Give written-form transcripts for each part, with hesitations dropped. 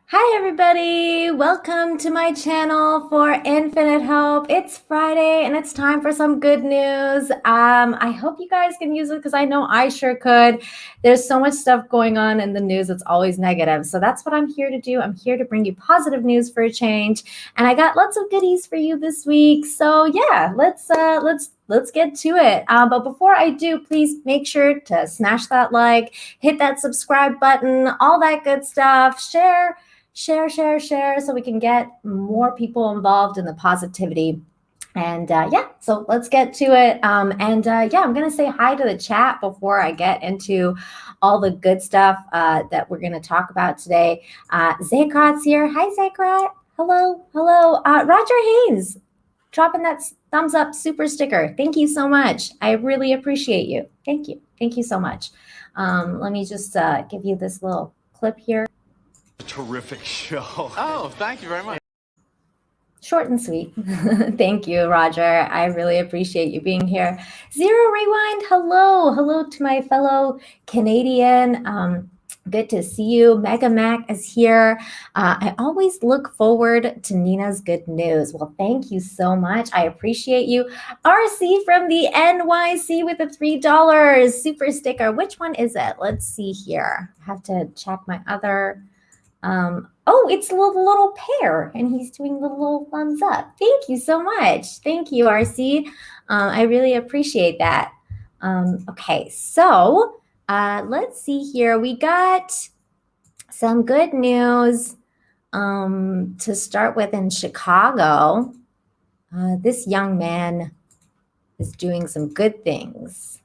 Hi, everybody. Welcome to my channel for Infinite Hope. It's Friday and it's time for some good news. I hope you guys can use it because I know I sure could. There's so much stuff going on in the news that's always negative. So that's what I'm here to do. I'm here to bring you positive news for a change. And I got lots of goodies for you this week. So yeah, let's get to it. But before I do, please make sure to smash that like, hit that subscribe button, all that good stuff. Share so we can get more people involved in the positivity. And yeah, so let's get to it. Yeah, I'm going to say hi to the chat before I get into all the good stuff that we're going to talk about today. Zakrat's here. Hi, Zakrat. Hello. Roger Haynes, dropping that thumbs up super sticker. Thank you so much. I really appreciate you. Thank you so much. Let me just give you this little clip here. Terrific show. Oh, thank you very much. Short and sweet. Thank you, Roger. I really appreciate you being here. Zero Rewind, hello to my fellow Canadian. Good to see you. Mega Mac is here. I always look forward to Nina's good news. Well, thank you so much. I appreciate you. RC from the NYC with the $3 super sticker. Which one is it? Let's see here. I have to check my other. Oh, it's a little pear, and he's doing the little thumbs up. Thank you so much. Thank you, RC. I really appreciate that. Okay, so let's see here. We got some good news to start with in Chicago. This young man is doing some good things.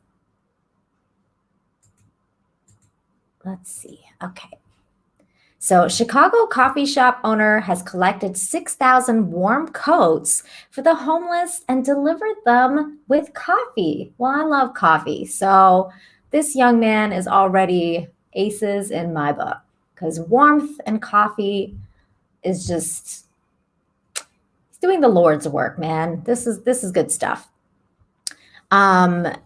Let's see. Okay. So, Chicago coffee shop owner has collected 6,000 warm coats for the homeless and delivered them with coffee. Well, I love coffee. So, this young man is already aces in my book because warmth and coffee is just he's doing the Lord's work, man. This is good stuff. I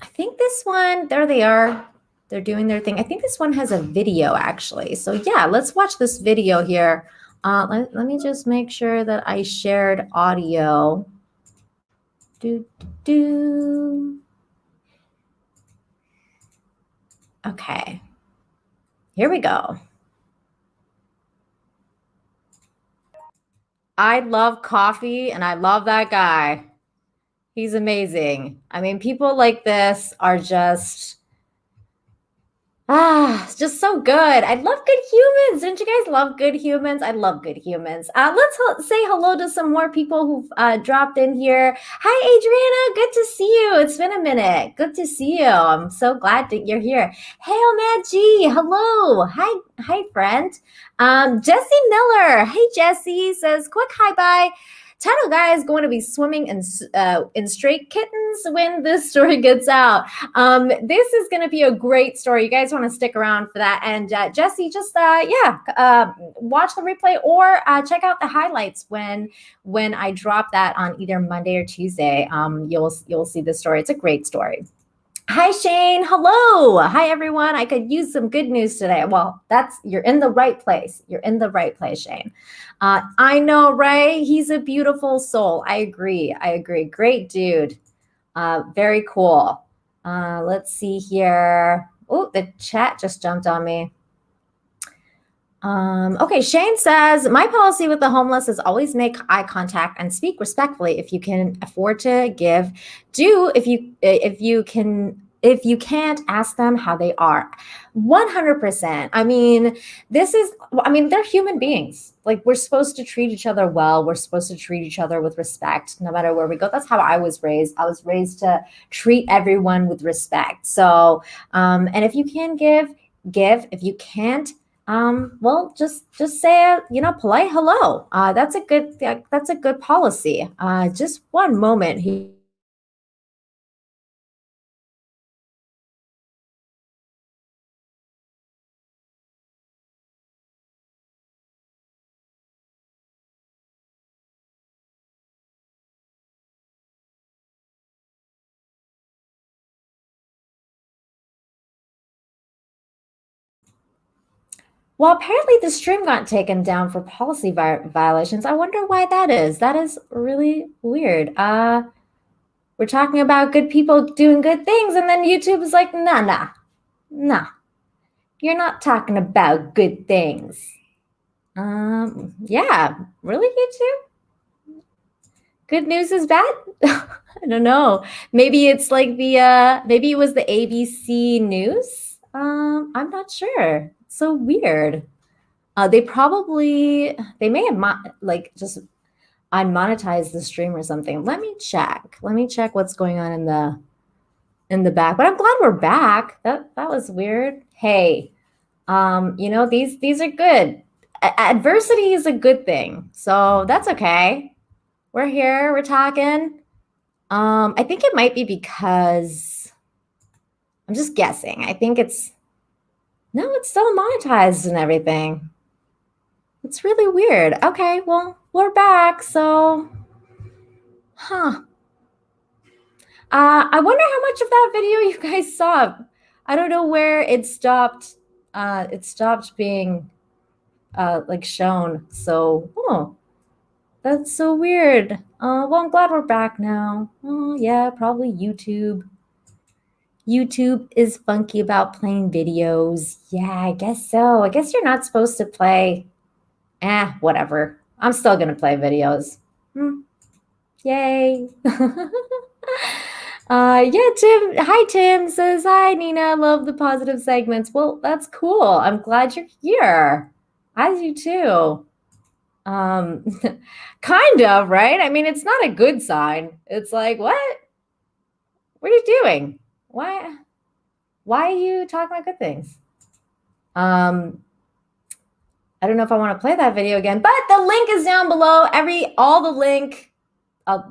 think this one, there they are. They're doing their thing. I think this one has a video actually. So yeah, let's watch this video here. Let me just make sure that I shared audio. Okay, here we go. I love coffee and I love that guy. He's amazing. I mean, people like this are just it's just so good. I love good humans. Don't you guys love good humans? I love good humans. Let's say hello to some more people who've dropped in here. Hi, Adriana. Good to see you. It's been a minute. Good to see you. I'm so glad that you're here. Hail, Matt G. Hello. Hi, friend. Jesse Miller. Hey, Jesse says, quick hi, bye. Title guy is going to be swimming in straight kittens when this story gets out. This is going to be a great story. You guys want to stick around for that. And Jesse, just watch the replay or check out the highlights when I drop that on either Monday or Tuesday. You'll see the story. It's a great story. Hi, Shane. Hello. Hi, everyone. I could use some good news today. Well, you're in the right place. You're in the right place, Shane. I know, right? He's a beautiful soul. I agree. Great dude. Very cool. Let's see here. Oh, the chat just jumped on me. Okay, Shane says, my policy with the homeless is always make eye contact and speak respectfully. If you can afford to give, do. If you can't, ask them how they are. 100%. I mean, they're human beings. Like, we're supposed to treat each other well. We're supposed to treat each other with respect, no matter where we go. That's how I was raised. I was raised to treat everyone with respect. So, and if you can give. If you can't, well, just say a polite hello. That's a good policy. Just one moment here. Well, apparently the stream got taken down for policy violations. I wonder why that is. That is really weird. We're talking about good people doing good things, and then YouTube is like, nah. You're not talking about good things. Yeah, really, YouTube? Good news is bad? I don't know. Maybe it's like maybe it was the ABC News. I'm not sure. It's so weird. They may have like just unmonetized the stream or something. Let me check. Let me check what's going on in the back. But I'm glad we're back. That was weird. Hey, these are good. Adversity is a good thing, so that's okay. We're here. We're talking. I think it might be because I'm just guessing. I think it's still monetized and everything. It's really weird. Okay, well, we're back. So, huh. I wonder how much of that video you guys saw. I don't know where it stopped. It stopped being like shown. So, oh, that's so weird. Well, I'm glad we're back now. Oh, yeah, probably YouTube. YouTube is funky about playing videos. Yeah, I guess so. I guess you're not supposed to play. Whatever. I'm still gonna play videos. Yay. Yeah, Tim. Hi, Tim says, hi, Nina. Love the positive segments. Well, that's cool. I'm glad you're here. I do too. Um, kind of, right? I mean, it's not a good sign. It's like, what? What are you doing? Why are you talking about good things? I don't know if I want to play that video again, but the link is down below.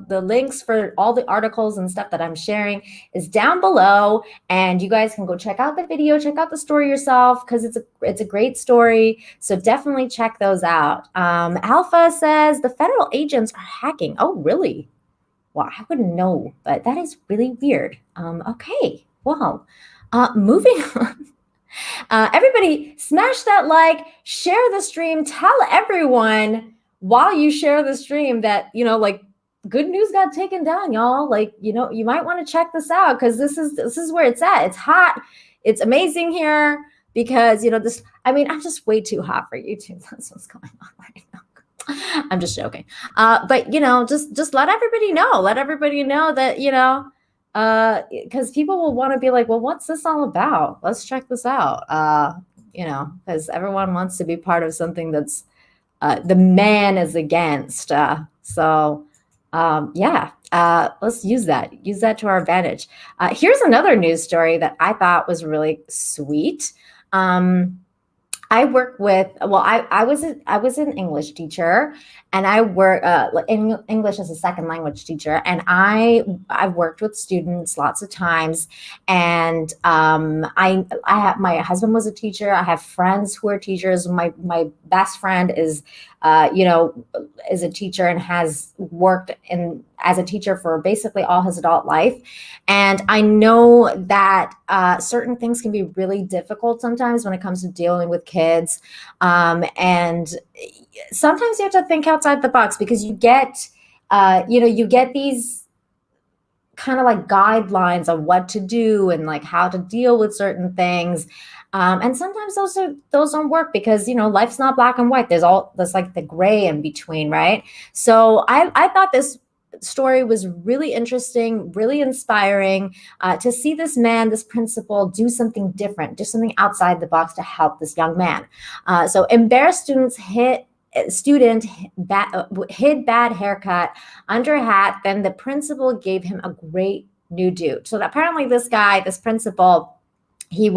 The links for all the articles and stuff that I'm sharing is down below, and you guys can go check out the video, check out the story yourself, because it's a great story. So definitely check those out. Alpha says the federal agents are hacking. Oh, really? Well, I wouldn't know, but that is really weird. Okay, well, moving on. Everybody, smash that like, share the stream, tell everyone while you share the stream that, like, good news got taken down, y'all. Like, you might want to check this out because this is where it's at. It's hot. It's amazing here because, I'm just way too hot for YouTube. That's what's going on right now. I'm just joking. But, just let everybody know. Let everybody know that, because people will want to be like, well, what's this all about? Let's check this out. Because everyone wants to be part of something that's the man is against. Let's use that to our advantage. Here's another news story that I thought was really sweet. I work with, I was an English teacher, and I work in English as a second language teacher, and I've worked with students lots of times, and I have, my husband was a teacher. I have friends who are teachers. My best friend is is a teacher and has worked as a teacher for basically all his adult life. And I know that certain things can be really difficult sometimes when it comes to dealing with kids. And sometimes you have to think outside the box because you get these kind of like guidelines of what to do and like how to deal with certain things. And sometimes those don't work because, life's not black and white. There's like the gray in between, right? So I thought this story was really interesting, really inspiring to see this principal do something different, do something outside the box to help this young man. So embarrassed student hid bad haircut under hat. Then the principal gave him a great new do. So apparently this principal, he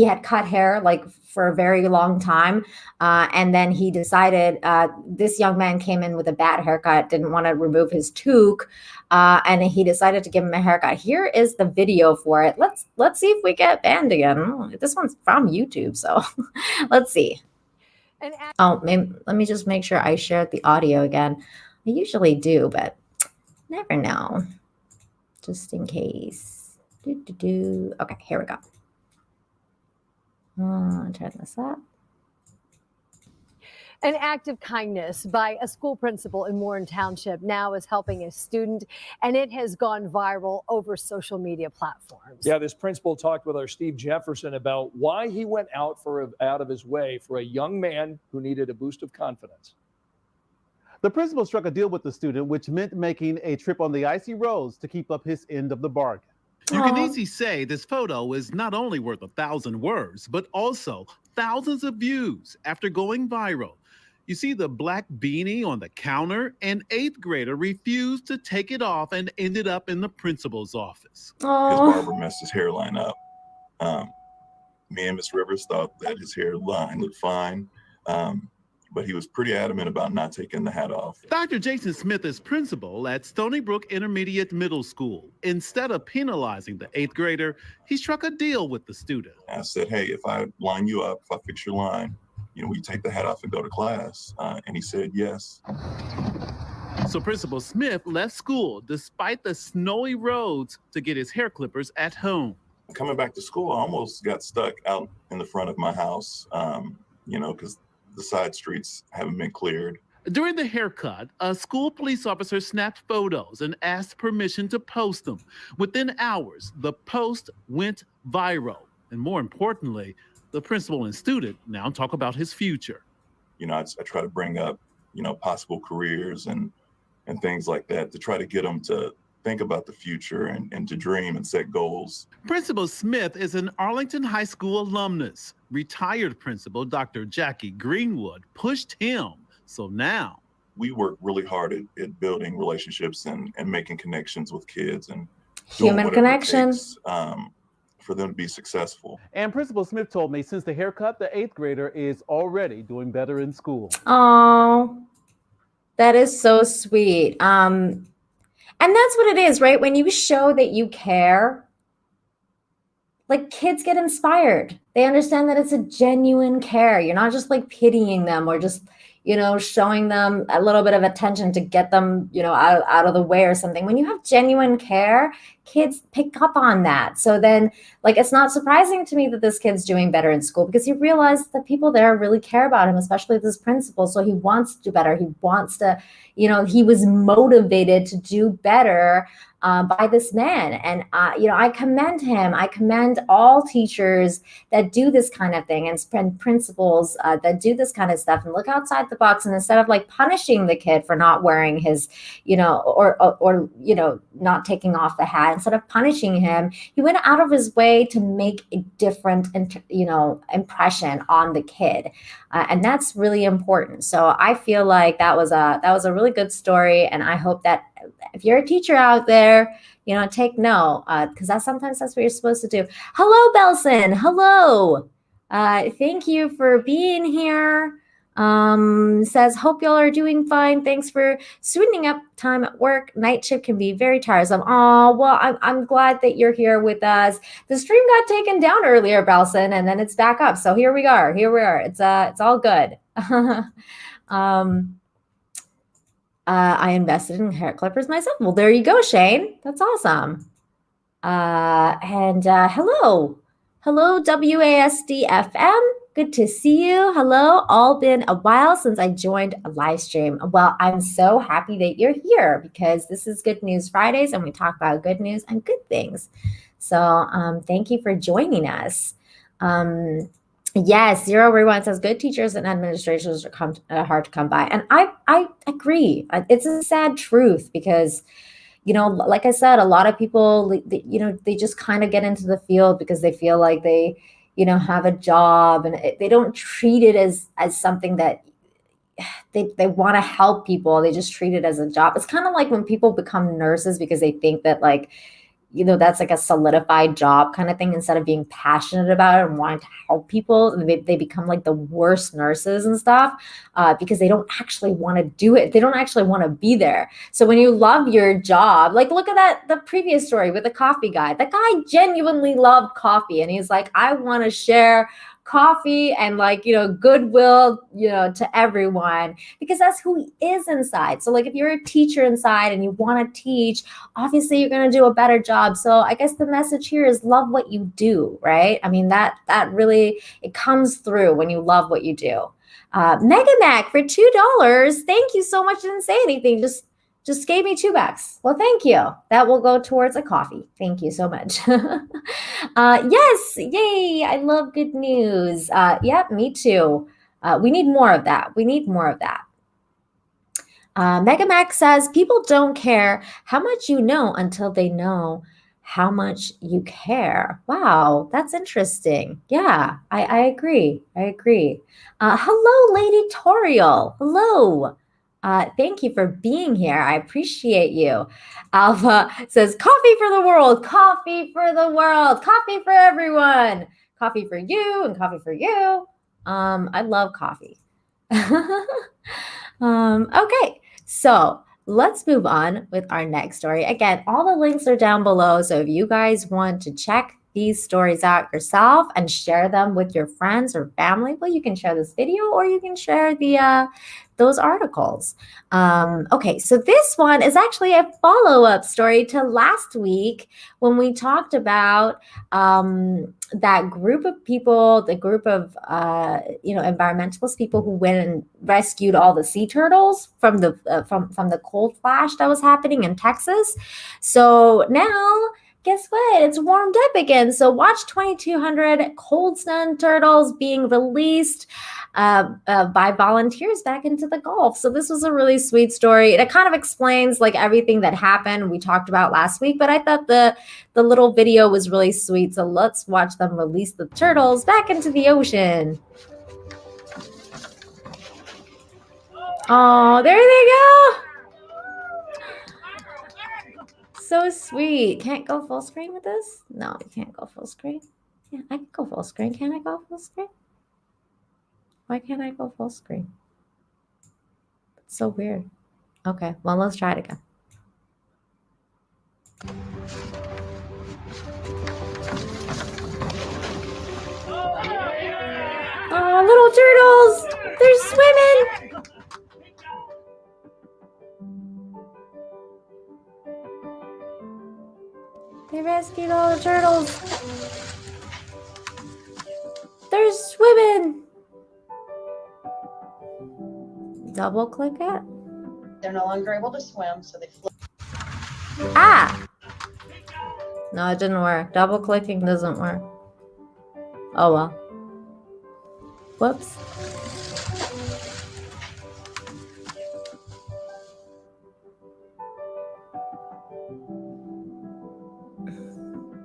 had cut hair like for a very long time. And then he decided this young man came in with a bad haircut, didn't want to remove his toque. And he decided to give him a haircut. Here is the video for it. Let's see if we get banned again. This one's from YouTube, so let's see. Let me just make sure I shared the audio again. I usually do, but never know. Just in case. Okay, here we go. Turn this up. An act of kindness by a school principal in Warren Township now is helping a student, and it has gone viral over social media platforms. Yeah, this principal talked with our Steve Jefferson about why he went out of his way for a young man who needed a boost of confidence. The principal struck a deal with the student, which meant making a trip on the icy roads to keep up his end of the bargain. You can easily say this photo is not only worth 1,000 words, but also thousands of views after going viral. You see the black beanie on the counter, an 8th grader refused to take it off and ended up in the principal's office. His barber messed his hairline up. Me and Miss Rivers thought that his hairline looked fine, but he was pretty adamant about not taking the hat off. Dr. Jason Smith is principal at Stony Brook Intermediate Middle School. Instead of penalizing the 8th grader, he struck a deal with the student. I said, hey, if I line you up, if I fix your line, will you take the hat off and go to class? And he said yes. So Principal Smith left school despite the snowy roads to get his hair clippers at home. Coming back to school, I almost got stuck out in the front of my house, because the side streets haven't been cleared. During the haircut, a school police officer snapped photos and asked permission to post them. Within hours, the post went viral. And more importantly, the principal and student now talk about his future. I try to bring up, possible careers and things like that to try to get them to think about the future and to dream and set goals. Principal Smith is an Arlington High School alumnus. Retired principal Dr. Jackie Greenwood pushed him. So now we work really hard at building relationships and making connections with kids and human connection for them to be successful. And Principal Smith told me since the haircut, the 8th grader is already doing better in school. Oh, that is so sweet. And that's what it is, right? When you show that you care, like kids get inspired. They understand that it's a genuine care. You're not just like pitying them or just, showing them a little bit of attention to get them, out of the way or something. When you have genuine care, kids pick up on that. So then, it's not surprising to me that this kid's doing better in school because he realized that people there really care about him, especially this principal. So he wants to do better. He wants to, he was motivated to do better by this man. And, I commend him. I commend all teachers that do this kind of thing and principals that do this kind of stuff and look outside the box. And instead of punishing the kid for not wearing his, or not taking off the hat, instead of punishing him, he went out of his way to make a different, impression on the kid. And that's really important. So I feel like that was a really good story. And I hope that if you're a teacher out there, take note, because that's what you're supposed to do. Hello, Belson. Hello. Thank you for being here. Says, hope y'all are doing fine. Thanks for sweetening up time at work. Night shift can be very tiresome. Oh, well, I'm glad that you're here with us. The stream got taken down earlier, Belson, and then it's back up. So here we are. It's all good. I invested in hair clippers myself. Well, there you go, Shane. That's awesome. Hello, WASD FM. Good to see you. Hello. All been a while since I joined a live stream. Well, I'm so happy that you're here because this is Good News Fridays and we talk about good news and good things. So thank you for joining us. Yes, Zero Rewind says good teachers and administrators are hard to come by. And I agree. It's a sad truth because, like I said, a lot of people, they just kind of get into the field because they feel like they, have a job and they don't treat it as something that they want to help people. They just treat it as a job. It's kind of like when people become nurses because they think that that's like a solidified job kind of thing instead of being passionate about it and wanting to help people. And they become like the worst nurses and stuff because they don't actually want to do it. They don't actually want to be there. So when you love your job, look at the previous story with the coffee guy. That guy genuinely loved coffee. And he's like, I want to share coffee and goodwill, to everyone because that's who he is inside. So if you're a teacher inside and you want to teach, obviously you're going to do a better job. So I guess the message here is love what you do, right? I mean, that really, it comes through when you love what you do. Mega Mac for $2. Thank you so much. Didn't say anything. Just gave me $2. Well, thank you. That will go towards a coffee. Thank you so much. Yes, yay! I love good news. Yep, me too. We need more of that. We need more of that. Mega Mac says people don't care how much you know until they know how much you care. Wow, that's interesting. Yeah, I agree. I agree. Hello, Lady Toriel. Hello. Thank you for being here. I appreciate you. Alpha says, coffee for the world, coffee for the world, coffee for everyone, coffee for you and coffee for you. I love coffee. Okay, so let's move on with our next story. Again, all the links are down below. So if you guys want to check these stories out yourself and share them with your friends or family, well, you can share this video or you can share those articles. Okay, so this one is actually a follow-up story to last week when we talked about that group of people, the group of environmentalist people who went and rescued all the sea turtles from the cold flash that was happening in Texas. So now, guess what? It's warmed up again. So watch 2,200 cold stunned turtles being released by volunteers back into the Gulf. So this was a really sweet story. It kind of explains like everything that happened we talked about last week, but I thought the little video was really sweet. So let's watch them release the turtles back into the ocean. Oh, there they go. So sweet. Can't go full screen with this? No, you can't go full screen. Yeah, I can go full screen. Can I go full screen? Why can't I go full screen? It's so weird. Okay, well, let's try it again. Oh, little turtles! They're swimming! They rescued all the turtles. They're swimming. Double click it. They're no longer able to swim, so they flip. Ah! No, it didn't work. Double clicking doesn't work. Oh well. Whoops.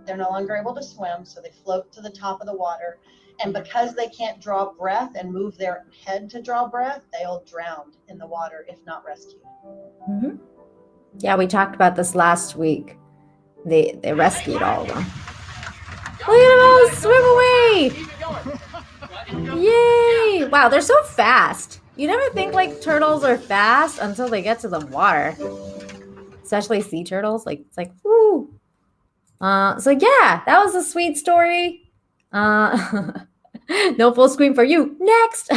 They're no longer able to swim, so they float to the top of the water. And because they can't draw breath and move their head to draw breath, they'll drown in the water if not rescued. Mm-hmm. Yeah, we talked about this last week. They rescued all of them. Look at them all swim away! Yay! Wow, they're so fast. You never think like turtles are fast until they get to the water. Especially sea turtles. Like it's like, whoo! So yeah, that was a sweet story. No full screen for you. Next.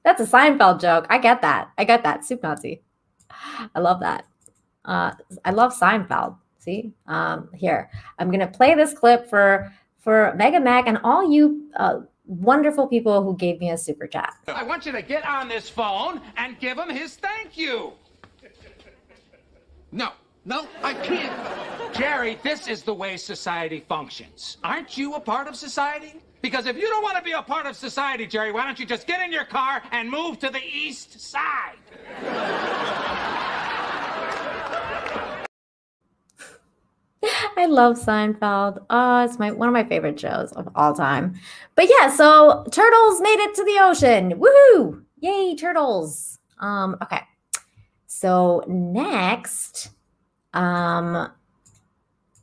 That's a Seinfeld joke. I get that. Soup Nazi. I love that. I love Seinfeld. See? Here. I'm gonna play this clip for Mega Mac and all you wonderful people who gave me a super chat. I want you to get on this phone and give him his thank you. No, I can't. Jerry, this is the way society functions. Aren't you a part of society? Because if you don't want to be a part of society, Jerry, why don't you just get in your car and move to the east side? I love Seinfeld. Oh, it's one of my favorite shows of all time. But yeah, so turtles made it to the ocean. Woohoo! Yay, turtles. Okay. So next,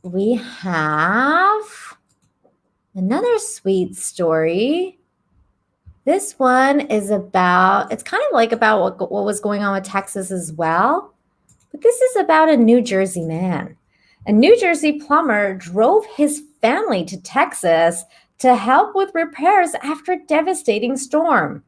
we have another sweet story. This one is about, it's kind of like about what was going on with Texas as well. But this is about a New Jersey man. A New Jersey plumber drove his family to Texas to help with repairs after a devastating storm.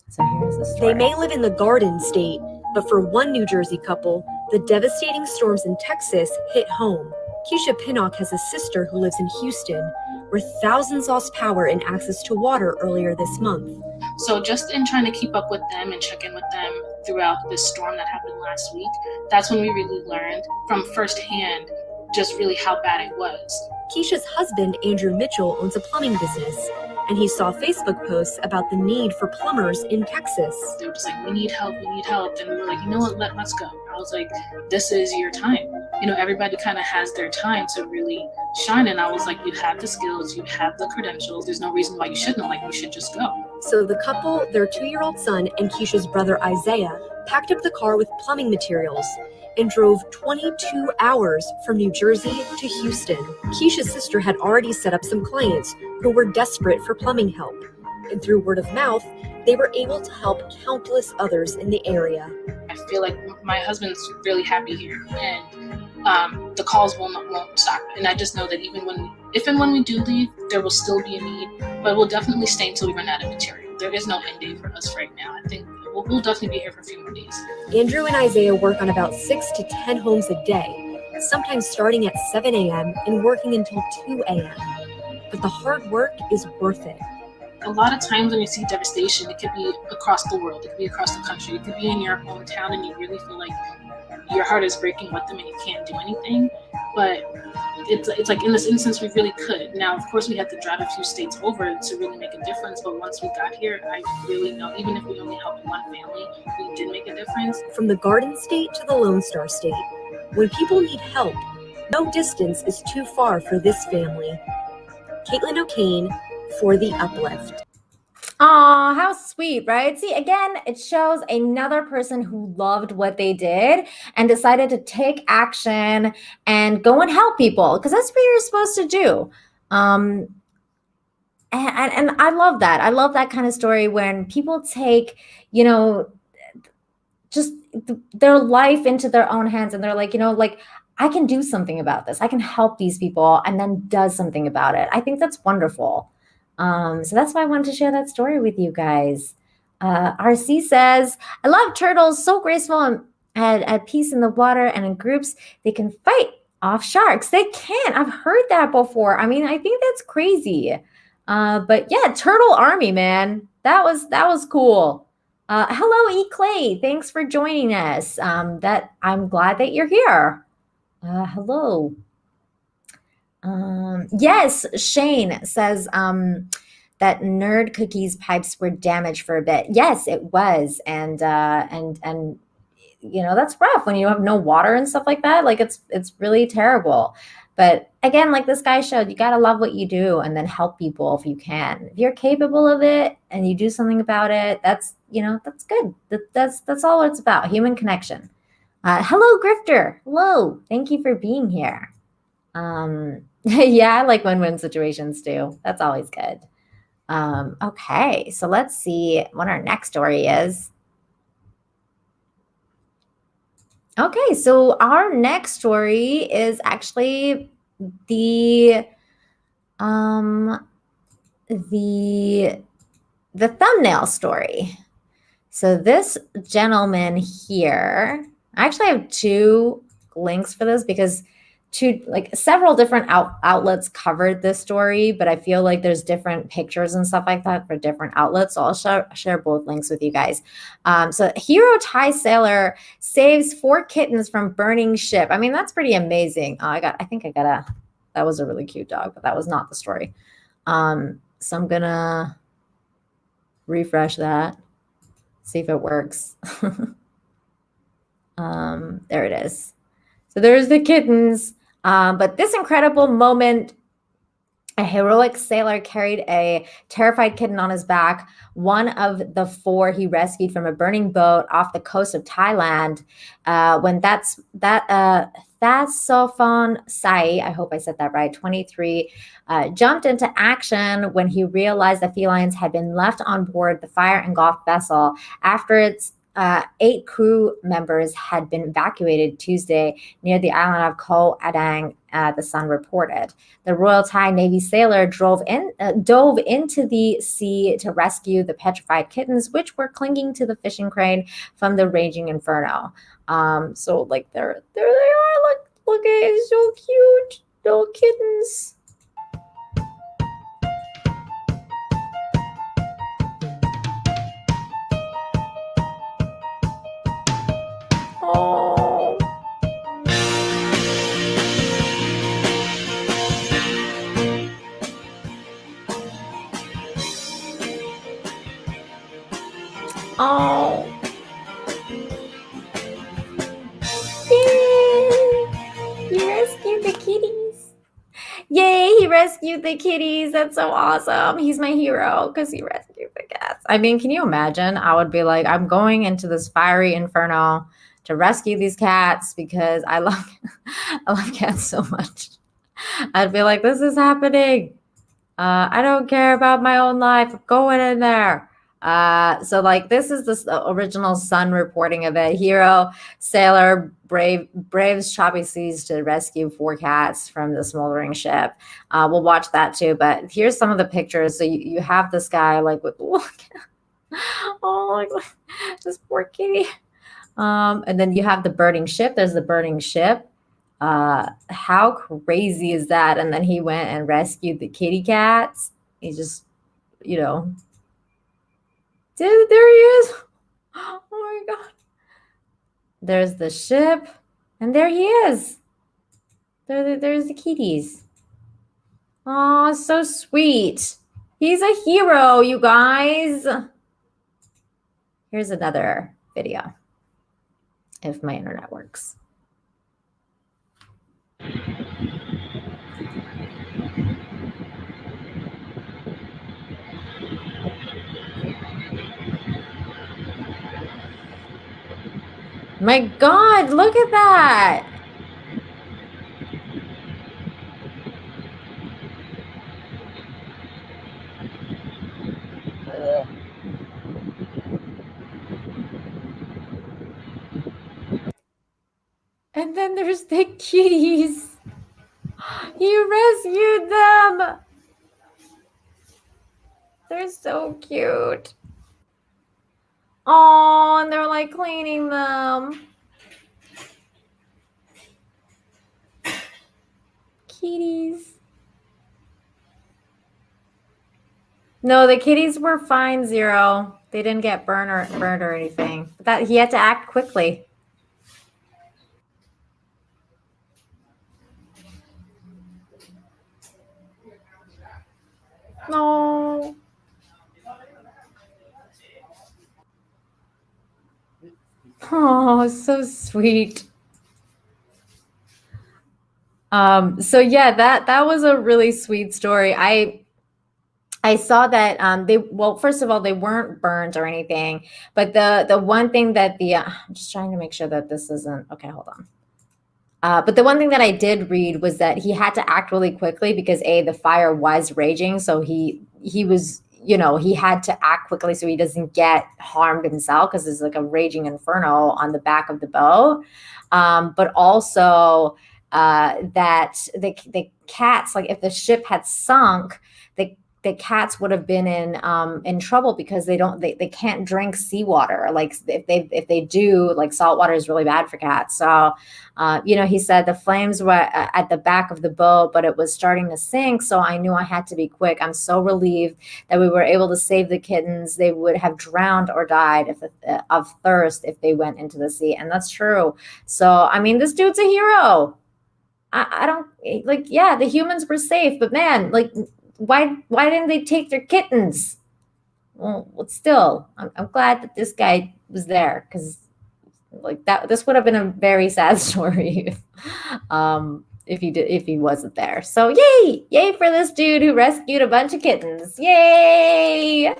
So here's the story. They may live in the Garden State, but for one New Jersey couple, the devastating storms in Texas hit home. Keisha Pinnock has a sister who lives in Houston, where thousands lost power and access to water earlier this month. So just in trying to keep up with them and check in with them throughout this storm that happened last week, that's when we really learned from firsthand just really how bad it was. Keisha's husband, Andrew Mitchell, owns a plumbing business, and he saw Facebook posts about the need for plumbers in Texas. They were just like, we need help. And we were like, you know what, let's go. I was like, this is your time. You know, everybody kind of has their time to really shine. And I was like, you have the skills, you have the credentials. There's no reason why you shouldn't. Like, you should just go. So the couple, their 2-year-old son, and Keisha's brother Isaiah packed up the car with plumbing materials and drove 22 hours from New Jersey to Houston. Keisha's sister had already set up some clients who were desperate for plumbing help. And through word of mouth, they were able to help countless others in the area. I feel like my husband's really happy here, and the calls won't stop. And I just know that if and when we do leave, there will still be a need, but we'll definitely stay until we run out of material. There is no end date for us right now. I think we'll definitely be here for a few more days. Andrew and Isaiah work on about 6 to 10 homes a day, sometimes starting at 7 a.m. and working until 2 a.m. But the hard work is worth it. A lot of times when you see devastation, it could be across the world, it could be across the country, it could be in your hometown, and you really feel like your heart is breaking with them and you can't do anything. But it's like in this instance, we really could. Now, of course, we had to drive a few states over to really make a difference. But once we got here, I really know, even if we only helped one family, we did make a difference. From the Garden State to the Lone Star State, when people need help, no distance is too far for this family. Caitlin O'Kane for The Uplift. Aw, how sweet, right? See, again, it shows another person who loved what they did and decided to take action and go and help people, because that's what you're supposed to do. And I love that. I love that kind of story when people take, you know, just their life into their own hands, and they're like, you know, like, I can do something about this. I can help these people, and then does something about it. I think that's wonderful. So that's why I wanted to share that story with you guys. RC says, I love turtles, so graceful and at peace in the water, and in groups, they can fight off sharks. They can. I've heard that before. I mean, I think that's crazy. But yeah, turtle army, man. That was cool. Hello, E. Clay. Thanks for joining us. That I'm glad that you're here. Hello. Yes, Shane says that Nerd Cookie's pipes were damaged for a bit. Yes, it was, and you know, that's rough when you have no water and stuff like that. Like it's really terrible. But again, like this guy showed, you gotta love what you do and then help people if you can. If you're capable of it and you do something about it, that's, you know, that's good. That's all it's about. Human connection. Hello, Grifter. Hello. Thank you for being here. Yeah, I like win-win situations too. That's always good. Okay, so let's see what our next story is. Okay, so our next story is actually the thumbnail story. So this gentleman here, I actually have 2 links for this because several different outlets covered this story, but I feel like there's different pictures and stuff like that for different outlets. So I'll share both links with you guys. So hero Thai sailor saves 4 kittens from burning ship. I mean, that's pretty amazing. That was a really cute dog, but that was not the story. So I'm gonna refresh that, see if it works. There it is. So there's the kittens. But this incredible moment, a heroic sailor carried a terrified kitten on his back, one of the 4 he rescued from a burning boat off the coast of Thailand. When Thassophon Sai, I hope I said that right, 23, jumped into action when he realized the felines had been left on board the fire-engulfed vessel after its 8 crew members had been evacuated Tuesday near the island of Koh Adang, the Sun reported. The Royal Thai Navy sailor dove into the sea to rescue the petrified kittens, which were clinging to the fishing crane from the raging inferno. So like there they are. Look at it, so cute, little kittens. Oh. Yay! You rescued the kitties. Yay, he rescued the kitties. That's so awesome. He's my hero because he rescued the cats. I mean, can you imagine? I would be like, I'm going into this fiery inferno to rescue these cats because I love cats so much. I'd be like, this is happening. I don't care about my own life. I'm going in there. So like this is the original Sun reporting of it. Hero sailor braves choppy seas to rescue 4 cats from the smoldering ship. We'll watch that too. But here's some of the pictures. So you have this guy like with like this poor kitty. And then you have the burning ship. There's the burning ship. How crazy is that? And then he went and rescued the kitty cats. He just, there he is. Oh my God. There's the ship. And there he is. There's the kitties. Oh, so sweet. He's a hero, you guys. Here's another video. If my internet works. My God, look at that. And then there's the kitties. You rescued them. They're so cute. Oh, and they're like cleaning them. Kitties. No, the kitties were fine, Zero. They didn't get burned or anything. That he had to act quickly. No. Oh, so sweet. So yeah, that was a really sweet story. I saw that first of all, they weren't burned or anything, but the one thing that I'm just trying to make sure that this isn't okay, hold on. But the one thing that I did read was that he had to act really quickly because the fire was raging. So he was, he had to act quickly so he doesn't get harmed himself because there's like a raging inferno on the back of the boat. But also that the cats, like if the ship had sunk, the cats would have been in trouble because they can't drink seawater. Like if they do, like salt water is really bad for cats. So, he said the flames were at the back of the boat, but it was starting to sink. So I knew I had to be quick. I'm so relieved that we were able to save the kittens. They would have drowned or died of thirst if they went into the sea. And that's true. So, I mean, this dude's a hero. I don't the humans were safe, but man, like, why didn't they take their kittens? Well, still, I'm glad that this guy was there because, like this would have been a very sad story if he wasn't there. So yay for this dude who rescued a bunch of kittens. Yay!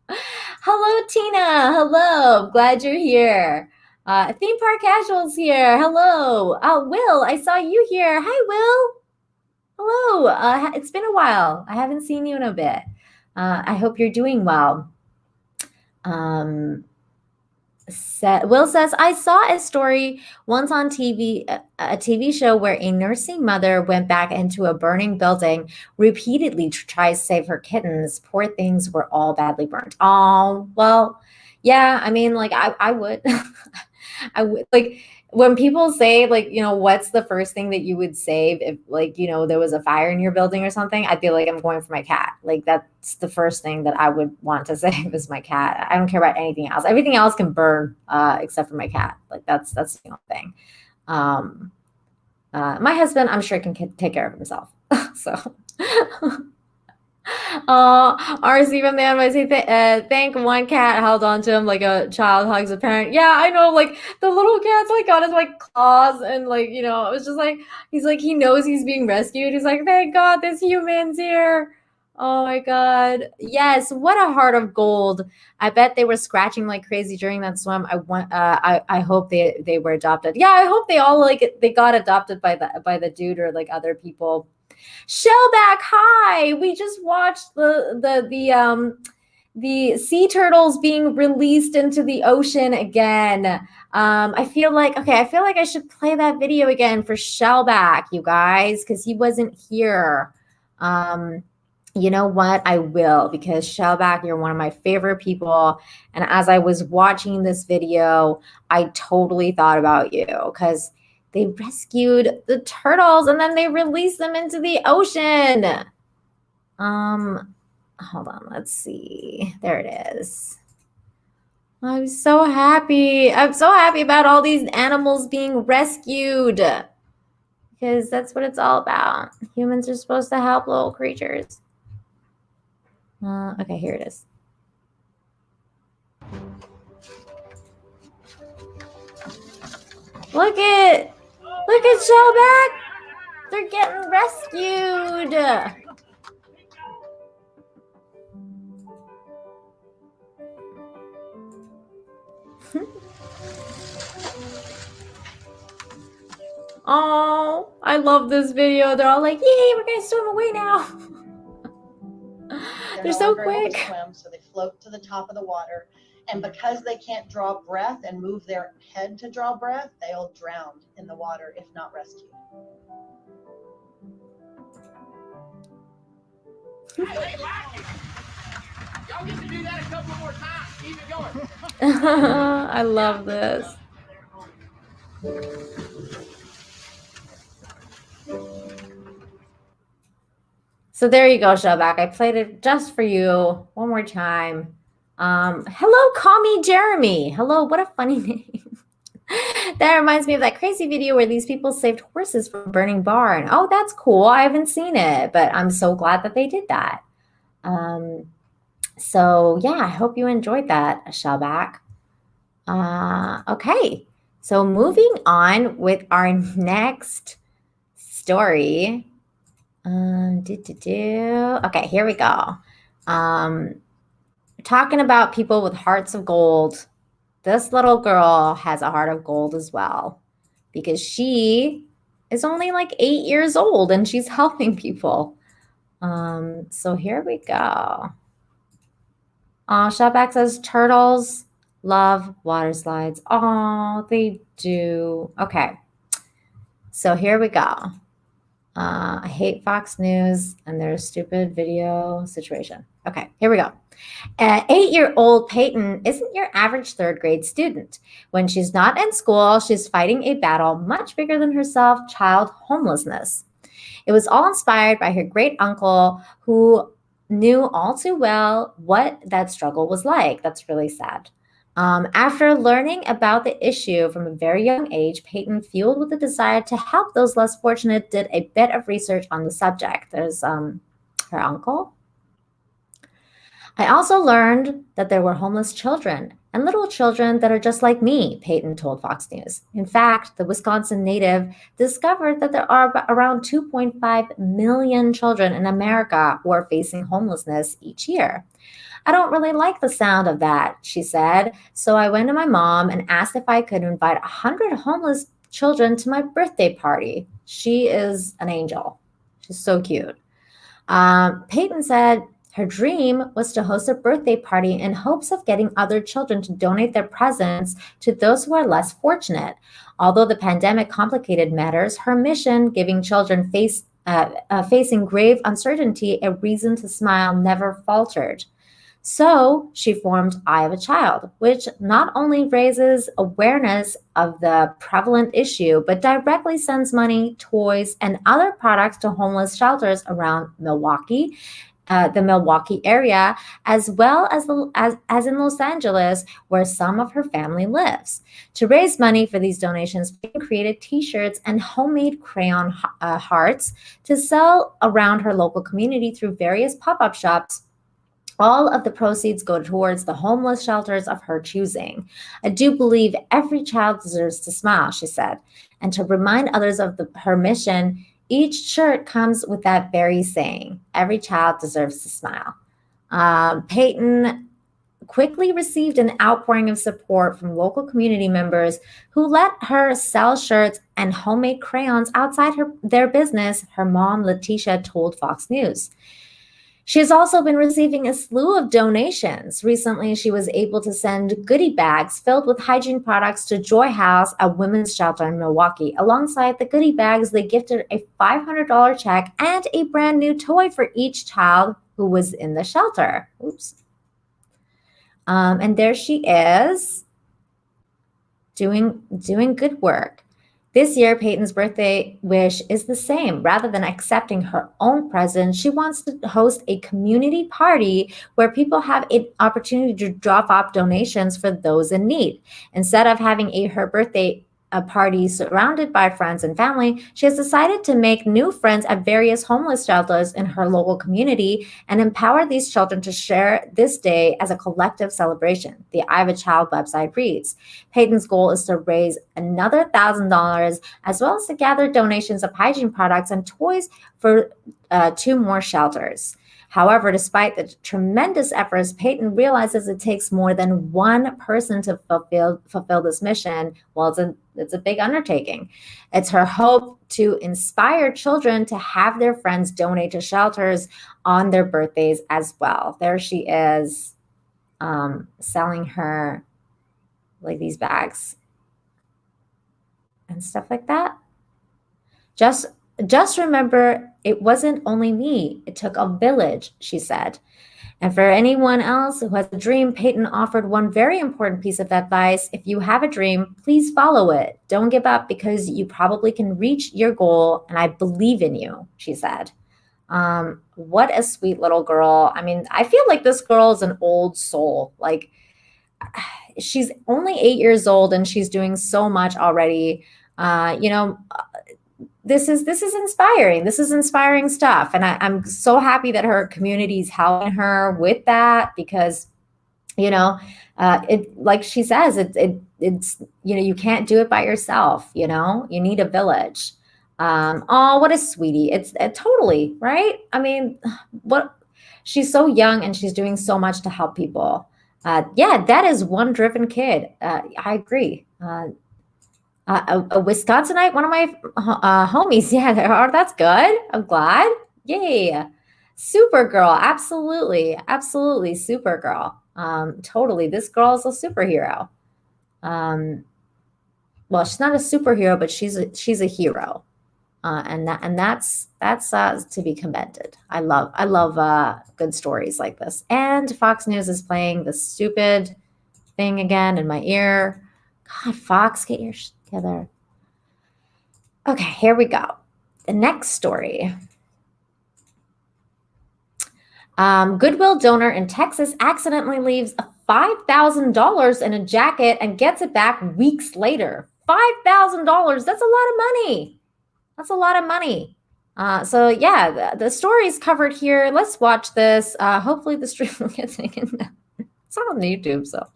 Hello, Tina. Hello, glad you're here. Theme Park Casuals here. Hello. Will, I saw you here. Hi, Will. Hello. It's been a while. I haven't seen you in a bit. I hope you're doing well. Will says, I saw a story once on TV, a TV show where a nursing mother went back into a burning building repeatedly to try to save her kittens. Poor things were all badly burnt. Oh, well, yeah, I mean, like, I would. I would, like, when people say, like, what's the first thing that you would save if, like, there was a fire in your building or something, I'd be like, I'm going for my cat. Like, that's the first thing that I would want to save is my cat. I don't care about anything else. Everything else can burn except for my cat. Like, that's the only thing. My husband, I'm sure, can take care of himself. So RC from the NYC, thank one cat held on to him like a child hugs a parent. Yeah, I know, like the little cat's like got his like claws and like, you know, it was just like, he's like, he knows he's being rescued. He's like, thank God this human's here. Oh my God. Yes, what a heart of gold. I bet they were scratching like crazy during that swim. I hope they were adopted. Yeah, I hope they all like they got adopted by the dude or like other people. Shellback, hi. We just watched the sea turtles being released into the ocean again. I feel like I should play that video again for Shellback, you guys, because he wasn't here. You know what? I will, because Shellback, you're one of my favorite people. And as I was watching this video, I totally thought about you because they rescued the turtles and then they released them into the ocean. Hold on, let's see. There it is. I'm so happy. I'm so happy about all these animals being rescued because that's what it's all about. Humans are supposed to help little creatures. Okay, here it is. Look at Shellback. They're getting rescued. Oh, I love this video. They're all like, yay, we're gonna swim away now. They're no so longer able to quick. swim, so they float to the top of the water. And because they can't draw breath and move their head to draw breath, they'll drown in the water if not rescued. Y'all get to do that a couple more times. Keep it going. I love this. So there you go, Shellback. I played it just for you one more time. Hello, call me Jeremy. Hello, what a funny name. That reminds me of that crazy video where these people saved horses from a burning barn. Oh, that's cool. I haven't seen it, but I'm so glad that they did that. So yeah, I hope you enjoyed that, Shellback. Okay, so moving on with our next story. Okay, here we go. Talking about people with hearts of gold. This little girl has a heart of gold as well because she is only like 8 years old and she's helping people. So here we go. Shellback says turtles love water slides. Oh, they do. Okay. So here we go. I hate Fox News and their stupid video situation. Okay, here we go. 8-year-old Peyton isn't your average third grade student. When she's not in school, she's fighting a battle much bigger than herself, child homelessness. It was all inspired by her great uncle who knew all too well what that struggle was like. That's really sad. After learning about the issue from a very young age, Peyton, fueled with the desire to help those less fortunate, did a bit of research on the subject. There's her uncle. I also learned that there were homeless children and little children that are just like me, Peyton told Fox News. In fact, the Wisconsin native discovered that there are around 2.5 million children in America who are facing homelessness each year. I don't really like the sound of that, she said. So I went to my mom and asked if I could invite 100 homeless children to my birthday party. She is an angel. She's so cute. Peyton said her dream was to host a birthday party in hopes of getting other children to donate their presents to those who are less fortunate. Although the pandemic complicated matters, her mission, giving children facing grave uncertainty a reason to smile, never faltered. So she formed I Have a Child, which not only raises awareness of the prevalent issue, but directly sends money, toys, and other products to homeless shelters around Milwaukee the Milwaukee area, as well as in Los Angeles, where some of her family lives. To raise money for these donations, Peyton created T-shirts and homemade crayon hearts to sell around her local community through various pop-up shops. All of the proceeds go towards the homeless shelters of her choosing. I do believe every child deserves to smile, she said. And to remind others of her mission, each shirt comes with that very saying, every child deserves to smile. Peyton quickly received an outpouring of support from local community members who let her sell shirts and homemade crayons outside their business, her mom, Letitia, told Fox News. She has also been receiving a slew of donations. Recently, she was able to send goodie bags filled with hygiene products to Joy House, a women's shelter in Milwaukee. Alongside the goodie bags, they gifted a $500 check and a brand new toy for each child who was in the shelter. Oops. And there she is doing good work. This year, Peyton's birthday wish is the same. Rather than accepting her own present, she wants to host a community party where people have an opportunity to drop off donations for those in need. Instead of having her birthday party surrounded by friends and family, she has decided to make new friends at various homeless shelters in her local community and empower these children to share this day as a collective celebration. The I Have a Child website reads, Peyton's goal is to raise another $1,000 as well as to gather donations of hygiene products and toys for 2 more shelters. However, despite the tremendous efforts, Peyton realizes it takes more than one person to fulfill this mission. Well, it's a big undertaking. It's her hope to inspire children to have their friends donate to shelters on their birthdays as well. There she is, selling her like these bags and stuff like that. Just remember, it wasn't only me. It took a village, she said. And for anyone else who has a dream, Peyton offered one very important piece of advice. If you have a dream, please follow it. Don't give up because you probably can reach your goal, and I believe in you, she said. What a sweet little girl. I mean, I feel like this girl is an old soul. Like, she's only 8 years old and she's doing so much already. This is inspiring. This is inspiring stuff. And I'm so happy that her community is helping her with that because, it, like she says, it's, you can't do it by yourself, you need a village. Oh, what a sweetie. It's totally right. I mean, she's so young and she's doing so much to help people. Yeah, that is one driven kid. I agree. A Wisconsinite, one of my homies. Yeah, that's good. I'm glad. Yay. Supergirl. Absolutely. Absolutely. Supergirl. Totally. This girl is a superhero. Well, she's not a superhero, but she's a hero. And that's to be commended. I love good stories like this. And Fox News is playing the stupid thing again in my ear. God, Fox, get your shit together. Okay, here we go. The next story. Goodwill donor in Texas accidentally leaves $5,000 in a jacket and gets it back weeks later. $5,000. That's a lot of money. That's a lot of money. So yeah, the story is covered here. Let's watch this. Hopefully the stream will get taken down. It's on YouTube, so.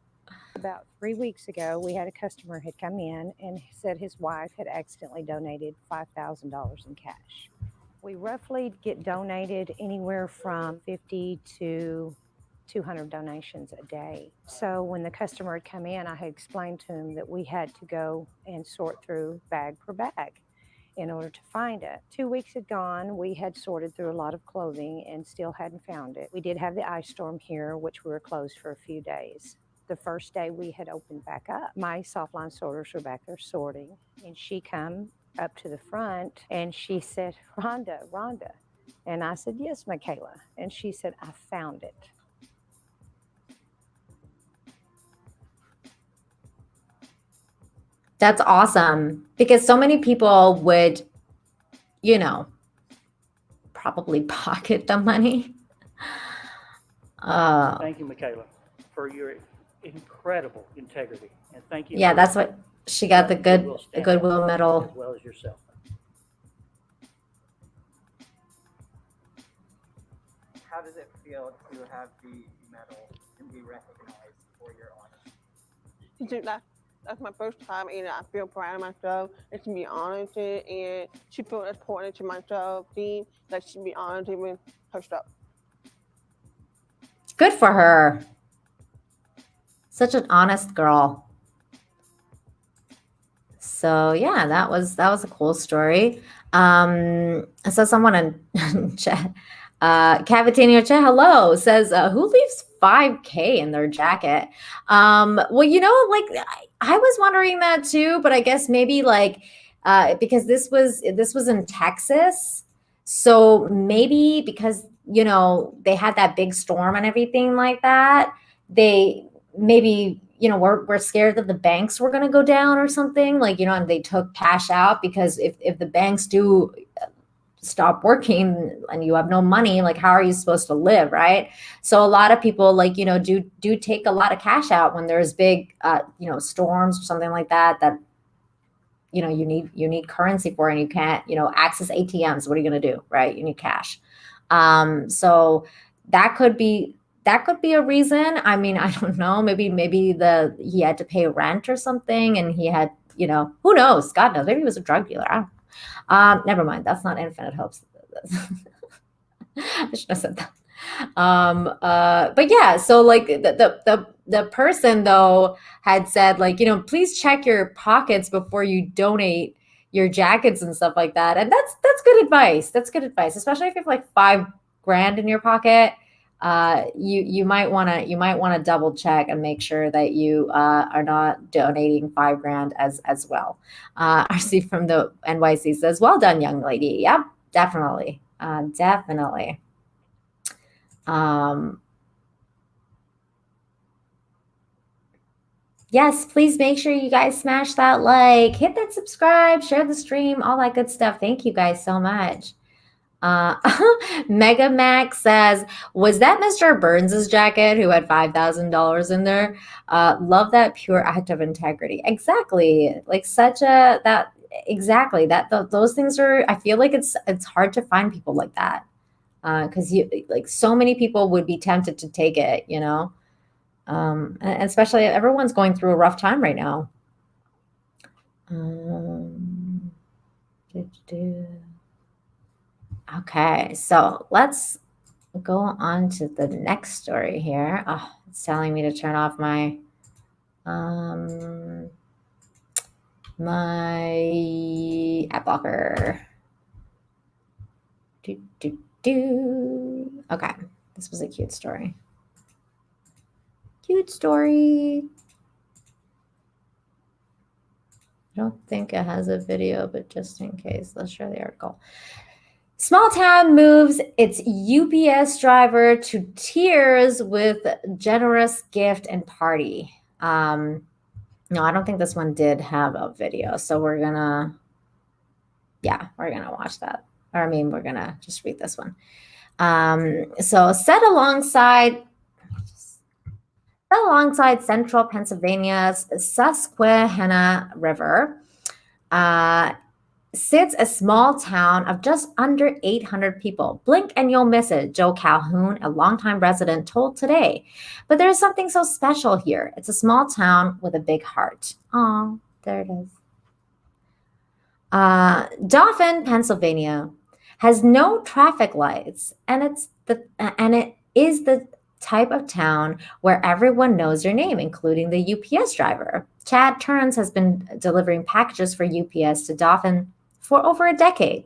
About 3 weeks ago, we had a customer had come in and said his wife had accidentally donated $5,000 in cash. We roughly get donated anywhere from 50 to 200 donations a day. So when the customer had come in, I had explained to him that we had to go and sort through bag per bag in order to find it. 2 weeks had gone. We had sorted through a lot of clothing and still hadn't found it. We did have the ice storm here, which we were closed for a few days. The first day we had opened back up, my softline sorters were back there sorting, and she come up to the front and she said, Rhonda. And I said, yes, Michaela. And she said, I found it. That's awesome because so many people would, probably pocket the money. Thank you, Michaela, for your incredible integrity, and thank you. Yeah, for that's what she got the Goodwill Stamp Goodwill as Medal. well as yourself. How does it feel to have the medal and be recognized for your honor? That's my first time, and I feel proud of myself. And to be honored, and she felt important to myself, team, that she be honored with her stuff. Good for her. Such an honest girl. So yeah, that was a cool story. So someone in chat, Cavatinho Chat, hello, says who leaves 5K in their jacket? Well, you know, like I was wondering that too, but I guess maybe like because this was in Texas, so maybe because you know they had that big storm and everything like that, they maybe you know we're scared that the banks were going to go down or something, like you know, and they took cash out because if the banks do stop working and you have no money, like how are you supposed to live, right? So a lot of people like you know do take a lot of cash out when there's big you know storms or something like that you know you need currency for, and you can't you know access ATMs. What are you going to do, right? You need cash. So that could be a reason. I mean, I don't know, maybe he had to pay rent or something, and he had, you know, who knows, God knows, maybe he was a drug dealer. I don't know. Never mind, that's not Infinite Hopes. I should have said that. But yeah, so like the person though had said like, you know, please check your pockets before you donate your jackets and stuff like that. And that's good advice. That's good advice, especially if you have like $5,000 in your pocket. You might want to double check and make sure that you are not donating $5,000 as well. RC from the NYC says, well done, young lady. Yep, definitely. Definitely. Yes, please make sure you guys smash that like, hit that subscribe, share the stream, all that good stuff. Thank you guys so much. Mega Max says, was that Mr. Burns's jacket who had $5,000 in there? Love that pure act of integrity. Exactly. Like those things are, I feel like it's hard to find people like that. Because like so many people would be tempted to take it, you know. And especially everyone's going through a rough time right now. Okay, so let's go on to the next story here. Oh, it's telling me to turn off my my ad blocker. Okay, this was a cute story. Cute story. I don't think it has a video, but just in case, let's share the article. Small town moves its UPS driver to tears with generous gift and party. No, I don't think this one did have a video, so we're gonna watch that. Or I mean, we're gonna just read this one. So set alongside central Pennsylvania's Susquehanna River, sits a small town of just under 800 people. Blink and you'll miss it, Joe Calhoun, a longtime resident, told Today. But there's something so special here. It's a small town with a big heart. Oh, there it is. Dauphin, Pennsylvania, has no traffic lights, and it is the type of town where everyone knows your name, including the UPS driver. Chad Turns has been delivering packages for UPS to Dauphin for over a decade.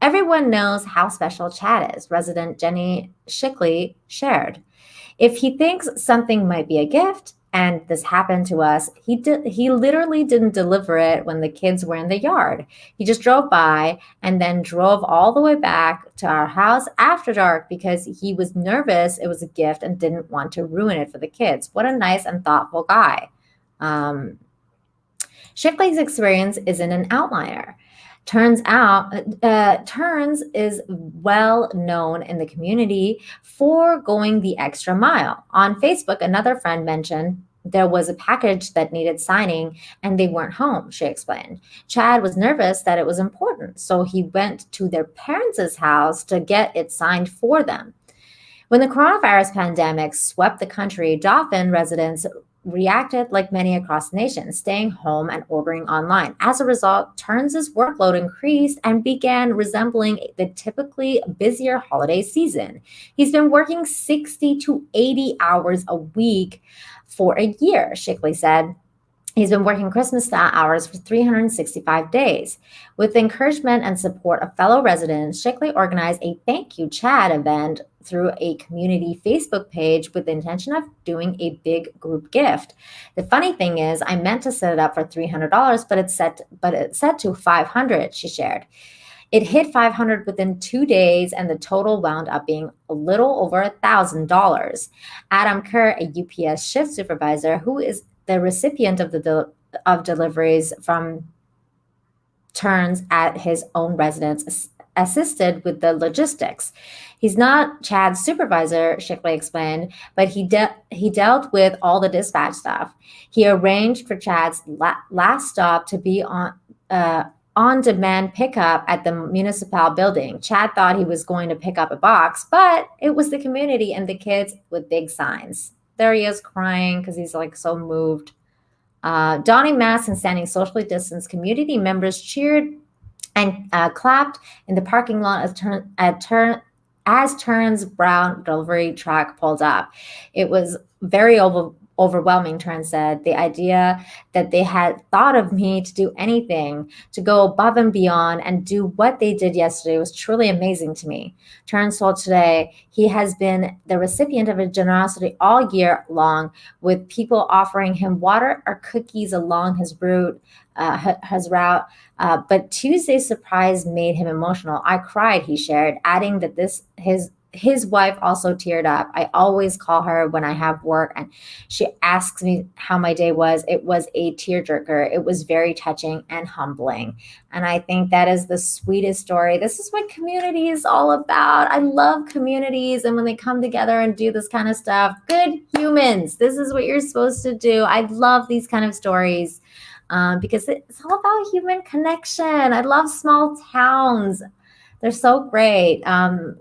Everyone knows how special Chad is, resident Jenny Shickley shared. If he thinks something might be a gift, and this happened to us, he literally didn't deliver it when the kids were in the yard. He just drove by and then drove all the way back to our house after dark because he was nervous it was a gift and didn't want to ruin it for the kids. What a nice and thoughtful guy. Shickley's experience isn't an outlier. Turns is well known in the community for going the extra mile. On Facebook, another friend mentioned there was a package that needed signing and they weren't home, she explained. Chad was nervous that it was important, so he went to their parents' house to get it signed for them. When the coronavirus pandemic swept the country, Dauphin residents reacted like many across the nation, staying home and ordering online. As a result, Turns' workload increased and began resembling the typically busier holiday season. He's been working 60 to 80 hours a week for a year, Shickley said. He's been working Christmas-style hours for 365 days. With the encouragement and support of fellow residents, Shickley organized a Thank You Chad event through a community Facebook page with the intention of doing a big group gift. The funny thing is, I meant to set it up for $300, but it's set to $500, she shared. It hit $500 within 2 days, and the total wound up being a little over $1,000. Adam Kerr, a UPS shift supervisor, who is the recipient of of deliveries from Turns at his own residence, assisted with the logistics. He's not Chad's supervisor, Shickley explained, but he dealt with all the dispatch stuff. He arranged for Chad's last stop to be on-demand pickup at the municipal building. Chad thought he was going to pick up a box, but it was the community and the kids with big signs. There he is crying because he's like so moved. Donning masks and standing socially distanced, community members cheered and clapped in the parking lot as Turns' brown delivery truck pulled up. It was very overwhelming, Turns said. The idea that they had thought of me to do anything, to go above and beyond and do what they did yesterday was truly amazing to me. Turns told Today he has been the recipient of a generosity all year long, with people offering him water or cookies along his route. But Tuesday's surprise made him emotional. I cried, he shared, adding that his wife also teared up. I always call her when I have work and she asks me how my day was. It was a tearjerker. It was very touching and humbling. And I think that is the sweetest story. This is what community is all about. I love communities, and when they come together and do this kind of stuff, good humans, this is what you're supposed to do. I love these kind of stories. Because it's all about human connection. I love small towns. They're so great.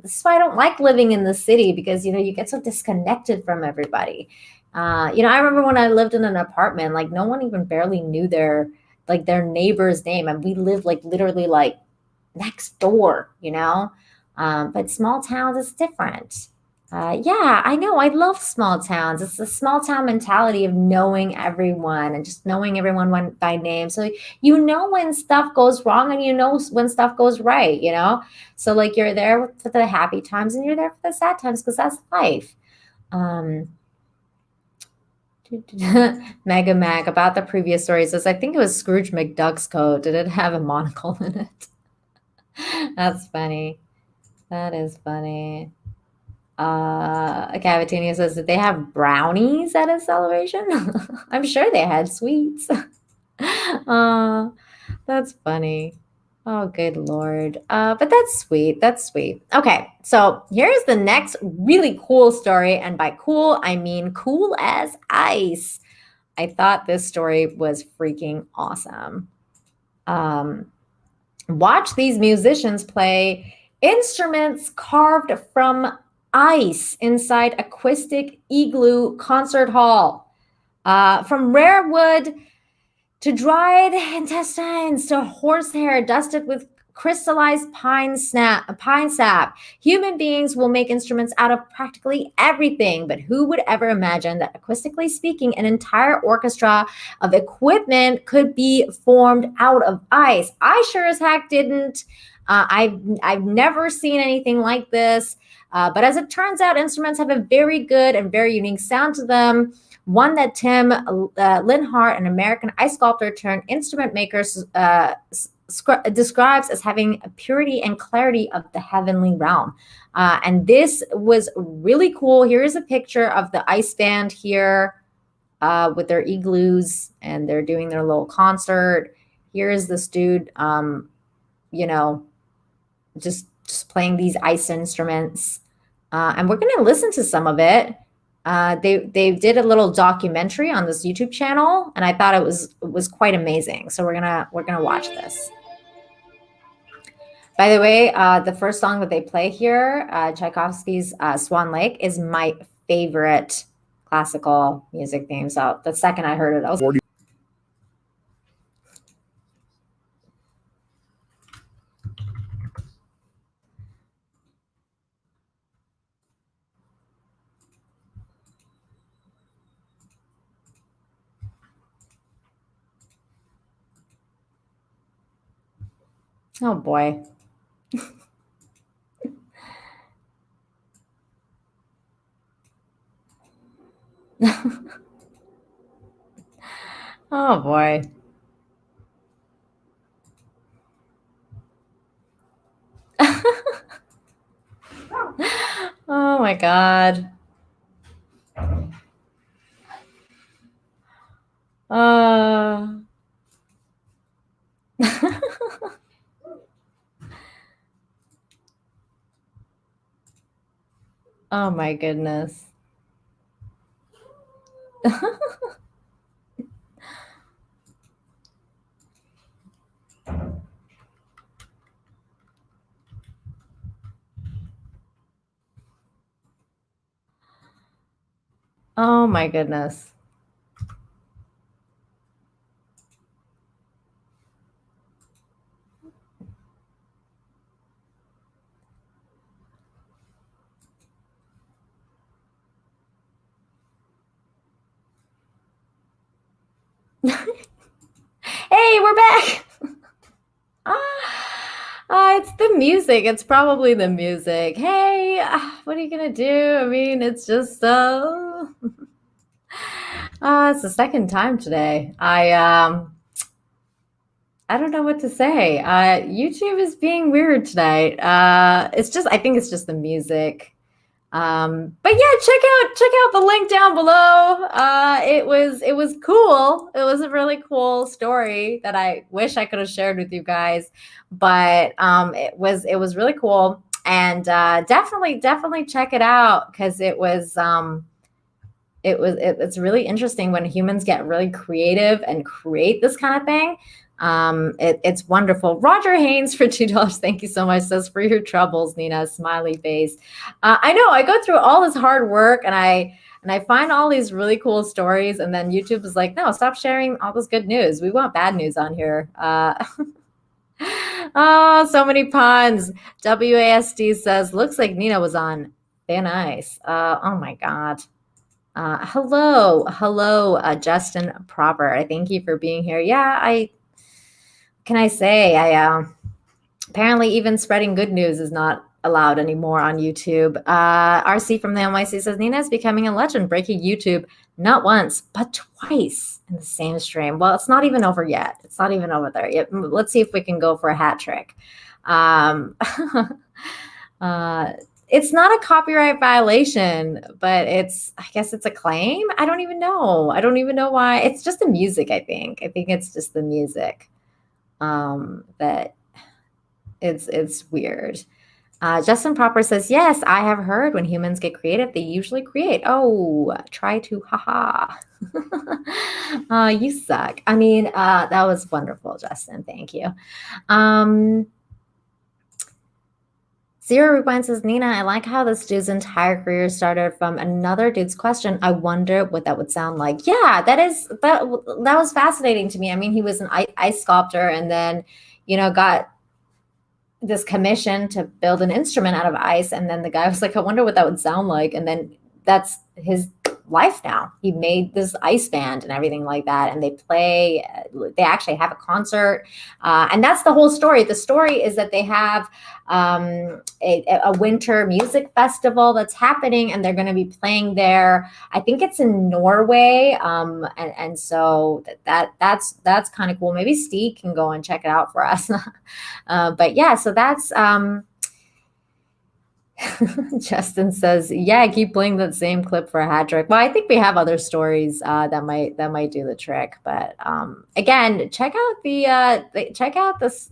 This is why I don't like living in the city, because, you get so disconnected from everybody. I remember when I lived in an apartment, like no one even barely knew their neighbor's name. And we lived literally next door, but small towns is different. Yeah, I know. I love small towns. It's the small town mentality of knowing everyone and just knowing everyone by name. So when stuff goes wrong and when stuff goes right, So you're there for the happy times and you're there for the sad times, because that's life. Mega Mag about the previous story says, I think it was Scrooge McDuck's coat. Did it have a monocle in it? That's funny. That is funny. Cavatinia says, did they have brownies at a celebration? I'm sure they had sweets. That's funny. Oh, good Lord. But that's sweet. That's sweet. Okay, so here's the next really cool story. And by cool, I mean cool as ice. I thought this story was freaking awesome. Watch these musicians play instruments carved from ice inside acoustic igloo concert hall. From rare wood to dried intestines to horsehair dusted with crystallized pine sap, human beings will make instruments out of practically everything. But who would ever imagine that, acoustically speaking, an entire orchestra of equipment could be formed out of ice? I sure as heck didn't. I've never seen anything like this. But as it turns out, instruments have a very good and very unique sound to them. One that Tim Linhart, an American ice sculptor turned instrument maker, describes as having a purity and clarity of the heavenly realm. And this was really cool. Here's a picture of the ice band here with their igloos, and they're doing their little concert. Here's this dude you know, just playing these ice instruments. And we're going to listen to some of it. They did a little documentary on this YouTube channel, and I thought it was quite amazing. So we're gonna watch this. By the way, the first song that they play here, Tchaikovsky's Swan Lake, is my favorite classical music theme. So the second I heard it, I was. Oh boy. Oh boy. Oh my God. Oh my goodness. Oh my goodness. Hey, we're back. It's the music. It's probably the music. Hey, what are you gonna do? I mean, it's just it's the second time today. I don't know what to say. YouTube is being weird tonight. I think it's just the music. But yeah, check out the link down below. It was cool. It was a really cool story that I wish I could have shared with you guys, but it was really cool, and definitely check it out, because it's really interesting when humans get really creative and create this kind of thing. It's wonderful. Roger Haynes for $2. Thank you so much. Says, for your troubles, Nina, smiley face. I know I go through all this hard work, and I find all these really cool stories, and then YouTube is like, no, stop sharing all this good news. We want bad news on here. Oh, so many puns. WASD says, looks like Nina was on Thin Ice. Oh my God. Hello, Justin Proper. Thank you for being here. Yeah, can I say, apparently even spreading good news is not allowed anymore on YouTube. RC from the NYC says, Nina is becoming a legend, breaking YouTube not once, but twice in the same stream. Well, it's not even over yet. It's not even over there yet. Let's see if we can go for a hat trick. It's not a copyright violation, but I guess it's a claim. I don't even know. I don't even know why. It's just the music, I think. I think it's just the music. That it's weird. Justin Proper says, yes, I have heard when humans get creative, they usually create. Oh, try to, haha. You suck. I mean, that was wonderful, Justin. Thank you. Zero Rewind says, Nina, I like how this dude's entire career started from another dude's question. I wonder what that would sound like. Yeah, that was fascinating to me. I mean, he was an ice sculptor, and then, got this commission to build an instrument out of ice. And then the guy was like, I wonder what that would sound like. And then that's his life now. He made this ice band and everything like that, and they actually have a concert, and that's the whole story. The story is that they have a winter music festival that's happening, and they're going to be playing there. I think it's in Norway, and so that's kind of cool. Maybe Steve can go and check it out for us. But yeah, so that's Justin says, "Yeah, keep playing that same clip for a hat trick." Well, I think we have other stories that might do the trick. But again, check out this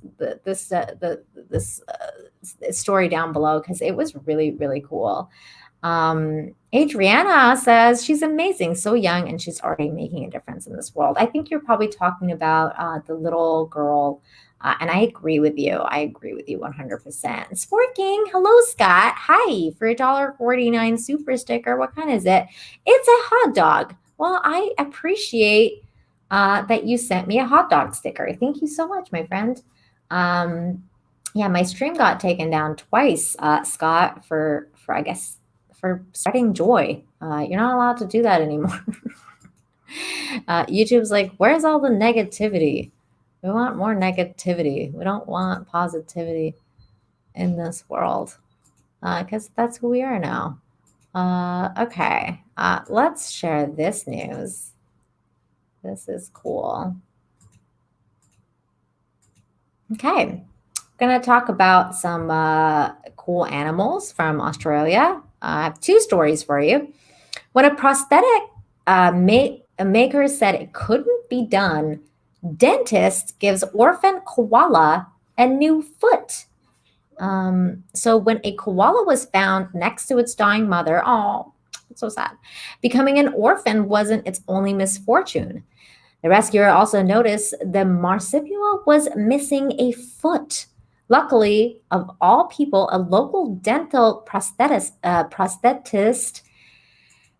story down below because it was really really cool. Adriana says she's amazing, so young, and she's already making a difference in this world. I think you're probably talking about the little girl. And I agree with you. I agree with you 100%. Sport King, hello, Scott. Hi, for $1.49 super sticker. What kind is it? It's a hot dog. Well, I appreciate that you sent me a hot dog sticker. Thank you so much, my friend. Yeah, my stream got taken down twice, Scott, for I guess for spreading joy. You're not allowed to do that anymore. YouTube's like, where's all the negativity? We want more negativity. We don't want positivity in this world because that's who we are now. Okay, let's share this news. This is cool. Okay, I'm going to talk about some cool animals from Australia. I have two stories for you. When a prosthetic maker said it couldn't be done, dentist gives orphan koala a new foot. So when a koala was found next to its dying mother, oh, it's so sad. Becoming an orphan wasn't its only misfortune. The rescuer also noticed the marsupial was missing a foot. Luckily, of all people, a local dental prosthetist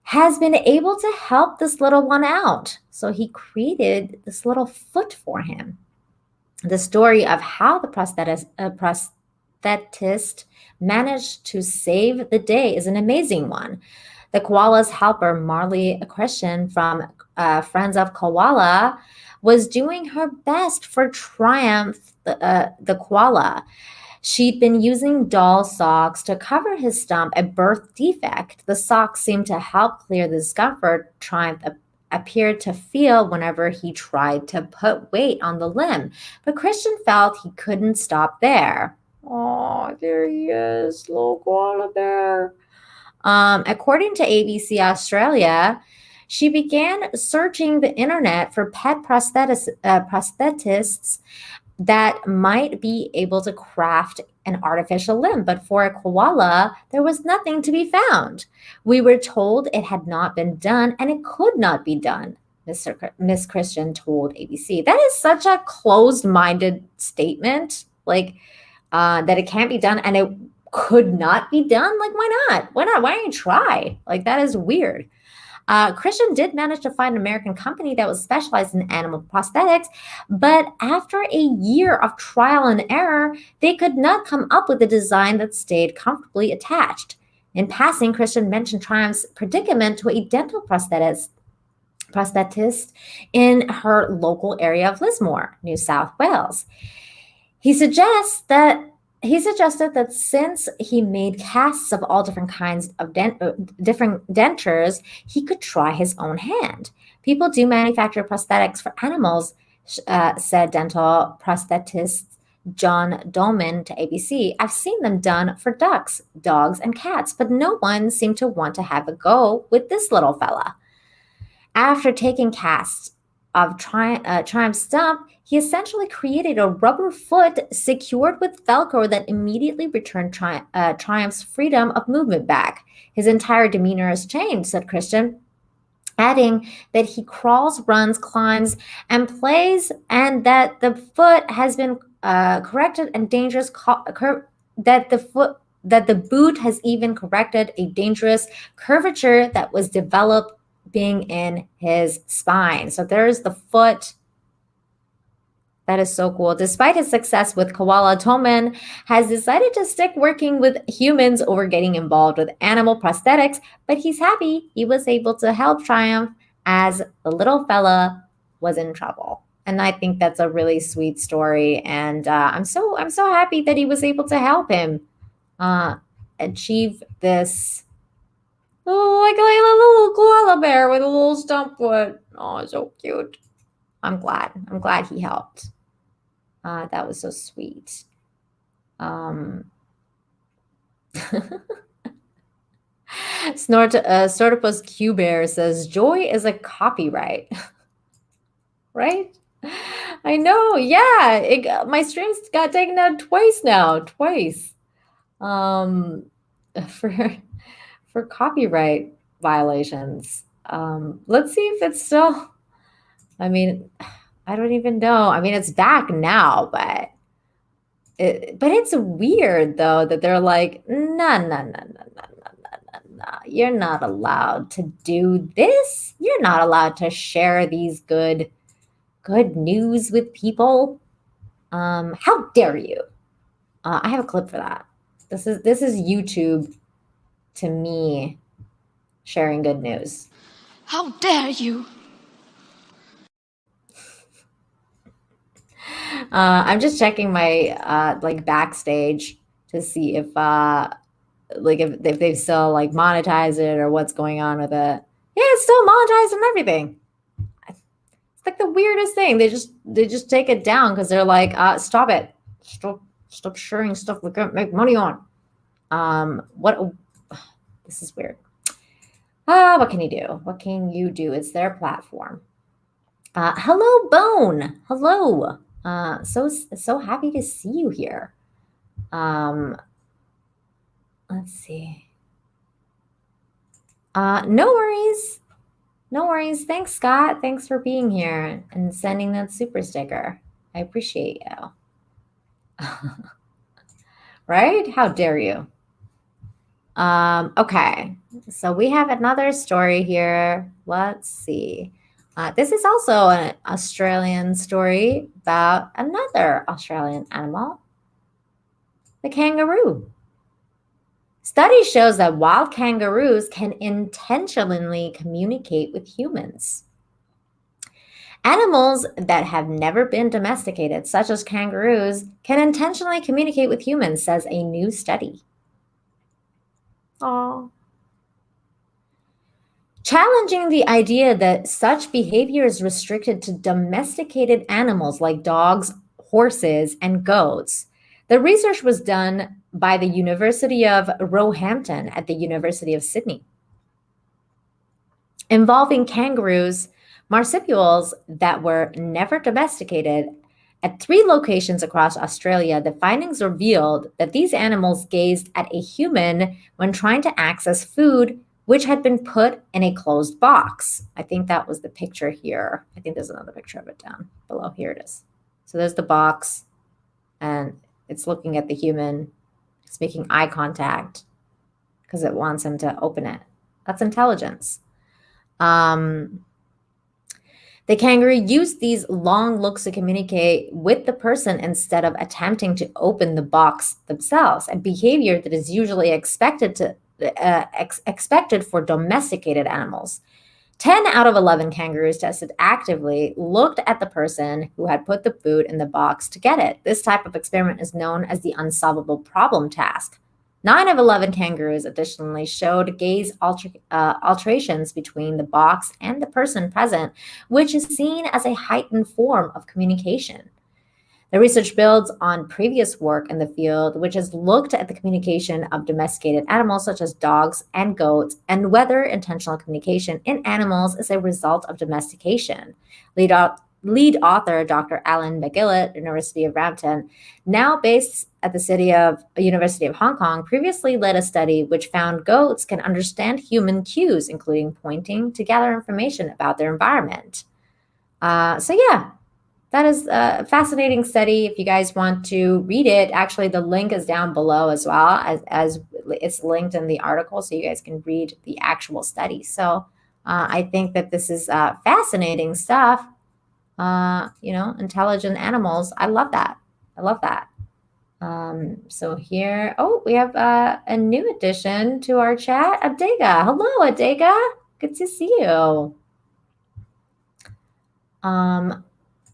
has been able to help this little one out. So he created this little foot for him. The story of how the prosthetist managed to save the day is an amazing one. The koala's helper, Marley Christian from Friends of Koala, was doing her best for Triumph, the koala. She'd been using doll socks to cover his stump, a birth defect. The socks seemed to help clear the discomfort Triumph appeared to feel whenever he tried to put weight on the limb. But Christian felt he couldn't stop there. Oh, there he is, little koala bear. According to ABC Australia, she began searching the internet for pet prosthetists that might be able to craft an artificial limb, but for a koala, there was nothing to be found. We were told it had not been done and it could not be done, Miss Christian told ABC. That is such a closed-minded statement, like that it can't be done and it could not be done. Like, why not? Why not? Why don't you try? Like, that is weird. Christian did manage to find an American company that was specialized in animal prosthetics, but after a year of trial and error, they could not come up with a design that stayed comfortably attached. In passing, Christian mentioned Triumph's predicament to a dental prosthetist in her local area of Lismore, New South Wales. He suggested that since he made casts of all different kinds of different dentures, he could try his own hand. People do manufacture prosthetics for animals, said dental prosthetist John Dolman to ABC. I've seen them done for ducks, dogs, and cats, but no one seemed to want to have a go with this little fella. After taking casts of Triumph's stump, he essentially created a rubber foot secured with Velcro that immediately returned Triumph's freedom of movement back. His entire demeanor has changed, said Christian, adding that he crawls, runs, climbs, and plays, and that the foot has been corrected and dangerous. That the boot has even corrected a dangerous curvature that was developing in his spine. So there's the foot. That is so cool. Despite his success with koala, Tolman has decided to stick working with humans over getting involved with animal prosthetics, but he's happy he was able to help Triumph as the little fella was in trouble. And I think that's a really sweet story. And I'm so happy that he was able to help him achieve this. Oh, like a little koala bear with a little stump foot. Oh, so cute. I'm glad he helped. That was so sweet. Snortopus Q Bear says, joy is a copyright. Right? I know. Yeah. My streams got taken down twice now. Twice. For copyright violations. Let's see if it's still, I mean, I don't even know. I mean, it's back now, but it's weird though that they're like, no. You're not allowed to do this. You're not allowed to share these good news with people. How dare you? I have a clip for that. This is YouTube to me sharing good news. How dare you? I'm just checking my like backstage to see if if they've still like monetized it or what's going on with it. Yeah, it's still monetized and everything. It's like the weirdest thing. They just take it down because they're like, stop it. Stop sharing stuff we can't make money on. This is weird. What can you do? What can you do? It's their platform. Hello, Bone. Hello. So happy to see you here. Let's see. No worries. No worries. Thanks, Scott. Thanks for being here and sending that super sticker. I appreciate you. Right? How dare you? Okay. So we have another story here. Let's see. This is also an Australian story about another Australian animal, the kangaroo. Study shows that wild kangaroos can intentionally communicate with humans. Animals that have never been domesticated, such as kangaroos, can intentionally communicate with humans, says a new study. Aww. Challenging the idea that such behavior is restricted to domesticated animals like dogs, horses, and goats, the research was done by the University of Roehampton at the University of Sydney. Involving kangaroos, marsupials that were never domesticated at 3 locations across Australia, the findings revealed that these animals gazed at a human when trying to access food which had been put in a closed box. I think that was the picture here. I think there's another picture of it down below. Here it is. So there's the box, and it's looking at the human. It's making eye contact because it wants him to open it. That's intelligence. The kangaroo used these long looks to communicate with the person instead of attempting to open the box themselves, a behavior that is usually expected for domesticated animals. 10 out of 11 kangaroos tested actively looked at the person who had put the food in the box to get it. This type of experiment is known as the unsolvable problem task. 9 of 11 kangaroos additionally showed gaze alterations between the box and the person present, which is seen as a heightened form of communication. The research builds on previous work in the field, which has looked at the communication of domesticated animals such as dogs and goats and whether intentional communication in animals is a result of domestication. Lead author Dr. Alan McGillett, University of Brampton, now based at the University of Hong Kong, previously led a study which found goats can understand human cues, including pointing, to gather information about their environment. That is a fascinating study. If you guys want to read it, actually the link is down below as well, as it's linked in the article, so you guys can read the actual study. So I think that this is fascinating stuff. Intelligent animals. I love that. So here, we have a new addition to our chat, Adega. Hello, Adega. Good to see you.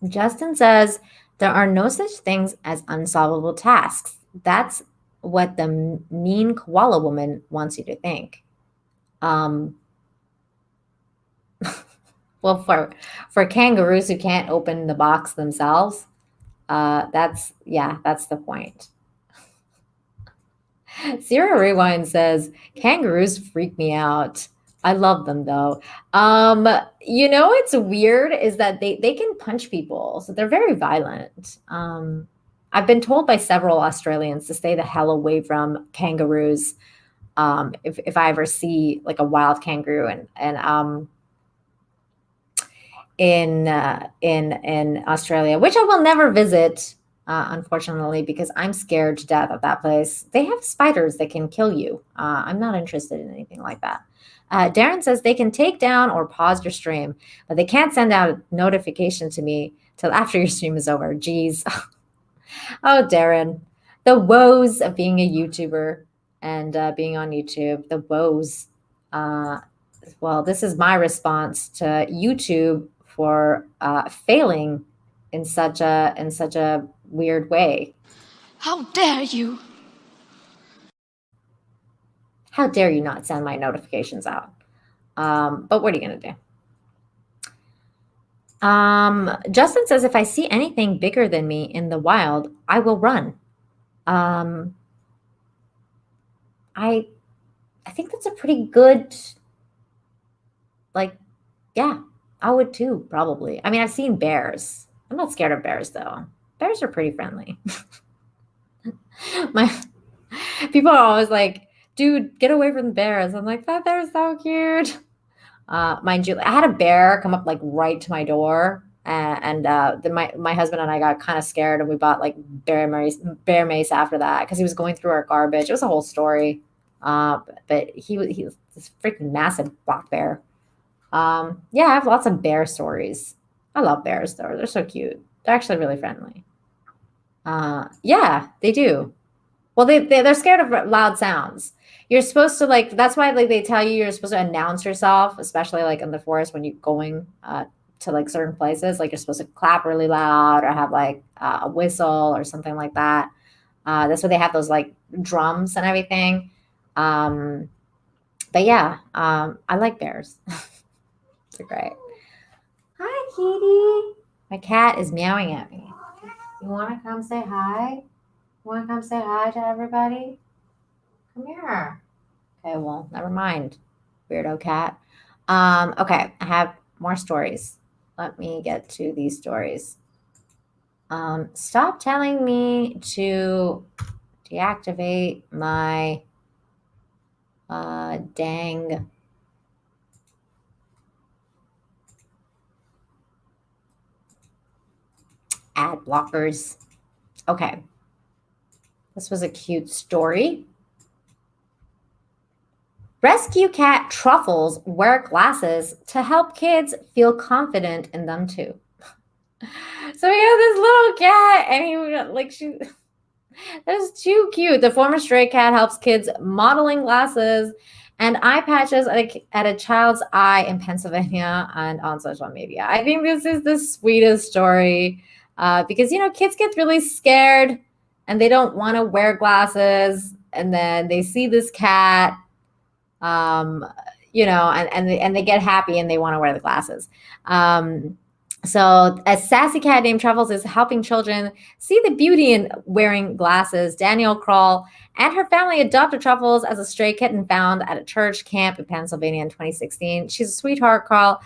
Justin says, there are no such things as unsolvable tasks. That's what the mean koala woman wants you to think. Well, for kangaroos who can't open the box themselves, that's the point. Zero Rewind says, kangaroos freak me out. I love them though. What's weird is that they can punch people, so they're very violent. I've been told by several Australians to stay the hell away from kangaroos. If I ever see like a wild kangaroo in Australia, which I will never visit, unfortunately, because I'm scared to death of that place. They have spiders that can kill you. I'm not interested in anything like that. Darren says they can take down or pause your stream, but they can't send out a notification to me till after your stream is over. Jeez. Oh, Darren, the woes of being a YouTuber and being on YouTube, the woes. Well, this is my response to YouTube for failing in such a weird way. How dare you? How dare you not send my notifications out? But what are you going to do? Justin says, if I see anything bigger than me in the wild, I will run. I think that's a pretty good, yeah, I would too, probably. I mean, I've seen bears. I'm not scared of bears, though. Bears are pretty friendly. People are always like, dude, get away from the bears. I'm like, that bear's so cute. Mind you, I had a bear come up like right to my door, and then my husband and I got kind of scared, and we bought like bear mace after that because he was going through our garbage. It was a whole story. But he was this freaking massive black bear. Yeah, I have lots of bear stories. I love bears though. They're so cute. They're actually really friendly. Yeah, they do. Well, they're scared of loud sounds. You're supposed to that's why they tell you you're supposed to announce yourself, especially like in the forest when you're going to like certain places. Like you're supposed to clap really loud or have like a whistle or something like that. That's why they have those like drums and everything. But yeah, I like bears. They're great. Hi, kitty. My cat is meowing at me. You want to come say hi? You want to come say hi to everybody? Come here. Okay, well, never mind, weirdo cat. Okay, I have more stories. Let me get to these stories. Stop telling me to deactivate my dang ad blockers. Okay. This was a cute story. Rescue cat Truffles wear glasses to help kids feel confident in them too. So we have this little cat, and that's too cute. The former stray cat helps kids modeling glasses and eye patches at a child's eye in Pennsylvania and on social media. I think this is the sweetest story because kids get really scared and they don't want to wear glasses, and then they see this cat. And they get happy and they want to wear the glasses. So a sassy cat named Truffles is helping children see the beauty in wearing glasses. Danielle Kroll and her family adopted Truffles as a stray kitten found at a church camp in Pennsylvania in 2016. She's a sweetheart, Kroll.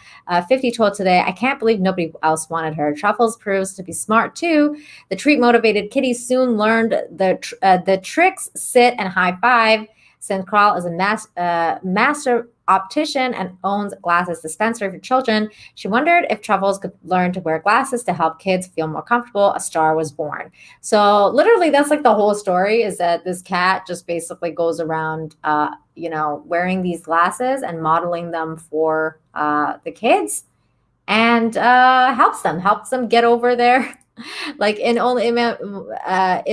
50 told Today, I can't believe nobody else wanted her. Truffles proves to be smart too. The treat-motivated kitty soon learned the tricks, sit, and high five. Since Kroll is a master optician and owns glasses dispensary for children, she wondered if Truffles could learn to wear glasses to help kids feel more comfortable. A star was born. So literally that's like the whole story, is that this cat just basically goes around, wearing these glasses and modeling them for the kids, and helps them get over their like in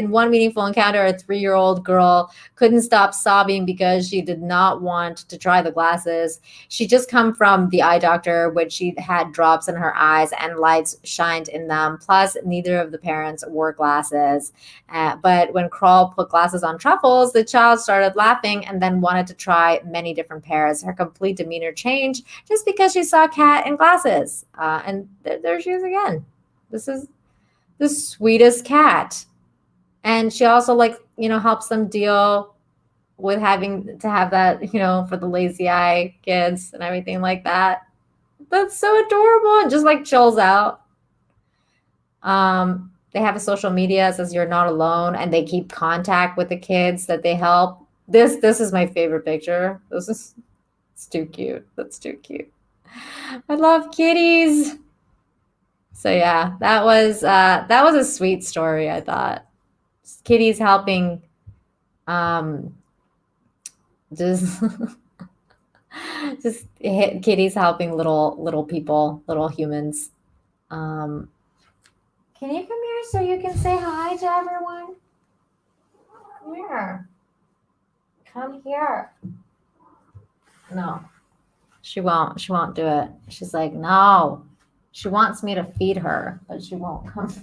one meaningful encounter, a 3-year-old girl couldn't stop sobbing because she did not want to try the glasses. She just come from the eye doctor, which she had drops in her eyes and lights shined in them. Plus, neither of the parents wore glasses. But when Kroll put glasses on Truffles, the child started laughing and then wanted to try many different pairs. Her complete demeanor changed just because she saw a cat in glasses. And there she is again. This is the sweetest cat. And she also helps them deal with having to have that, for the lazy eye kids and everything like that. That's so adorable, and just like chills out. They have a social media that says you're not alone, and they keep contact with the kids that they help. This is my favorite picture. It's too cute. That's too cute. I love kitties. So yeah, that was a sweet story, I thought. Kitties helping just kitties helping little people, little humans. Can you come here so you can say hi to everyone? Come here. Come here. No, she won't do it. She's like, no. She wants me to feed her, but she won't come.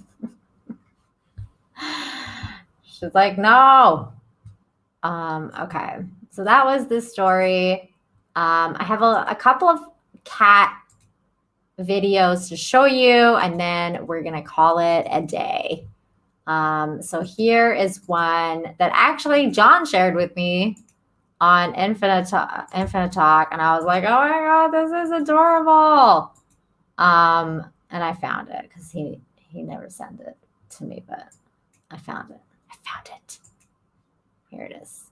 She's like, no. Okay. So that was this story. I have a couple of cat videos to show you, and then we're going to call it a day. So here is one that actually John shared with me on Infinite Talk, and I was like, oh my God, this is adorable. And I found it because he never sent it to me, but I found it. Here it is.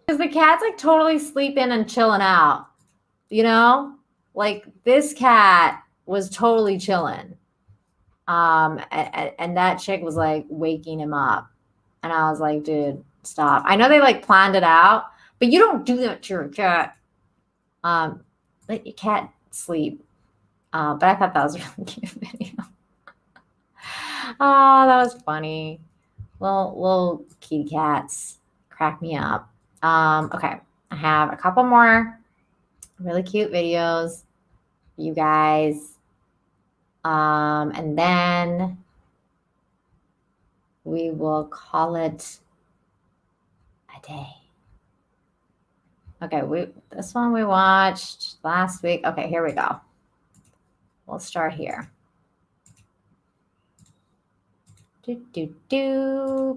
Because the cat's like totally sleeping and chilling out, like this cat was totally chilling. And that chick was like waking him up, and I was like, dude, stop. I know they like planned it out, but you don't do that to your cat. Let your cat sleep. But I thought that was a really cute video. Oh, that was funny. Little kitty cats crack me up. Okay, I have a couple more really cute videos for you guys. And then we will call it a day. Okay, this one we watched last week. Okay, here we go. We'll start here.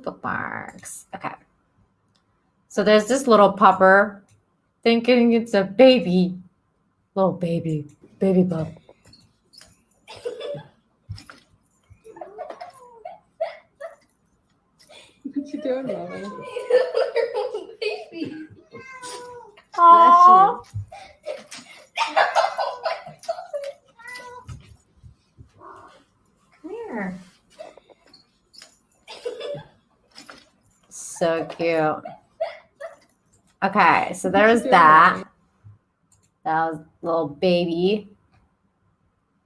Bookmarks. Okay. So there's this little pupper thinking it's a baby. Little baby pup. What you doing, Mama? Baby. Aww. Come here. So cute. Okay, so there's that. That was little baby.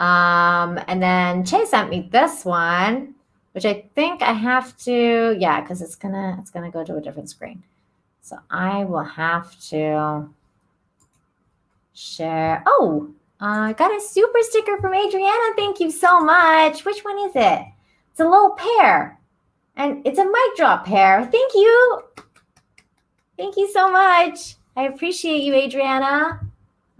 And then Chase sent me this one, which I think I have to, yeah, because it's gonna go to a different screen. So I will have to share. Oh, I got a super sticker from Adriana. Thank you so much. Which one is it? It's a little pear. And it's a mic drop pear. Thank you. Thank you so much. I appreciate you, Adriana.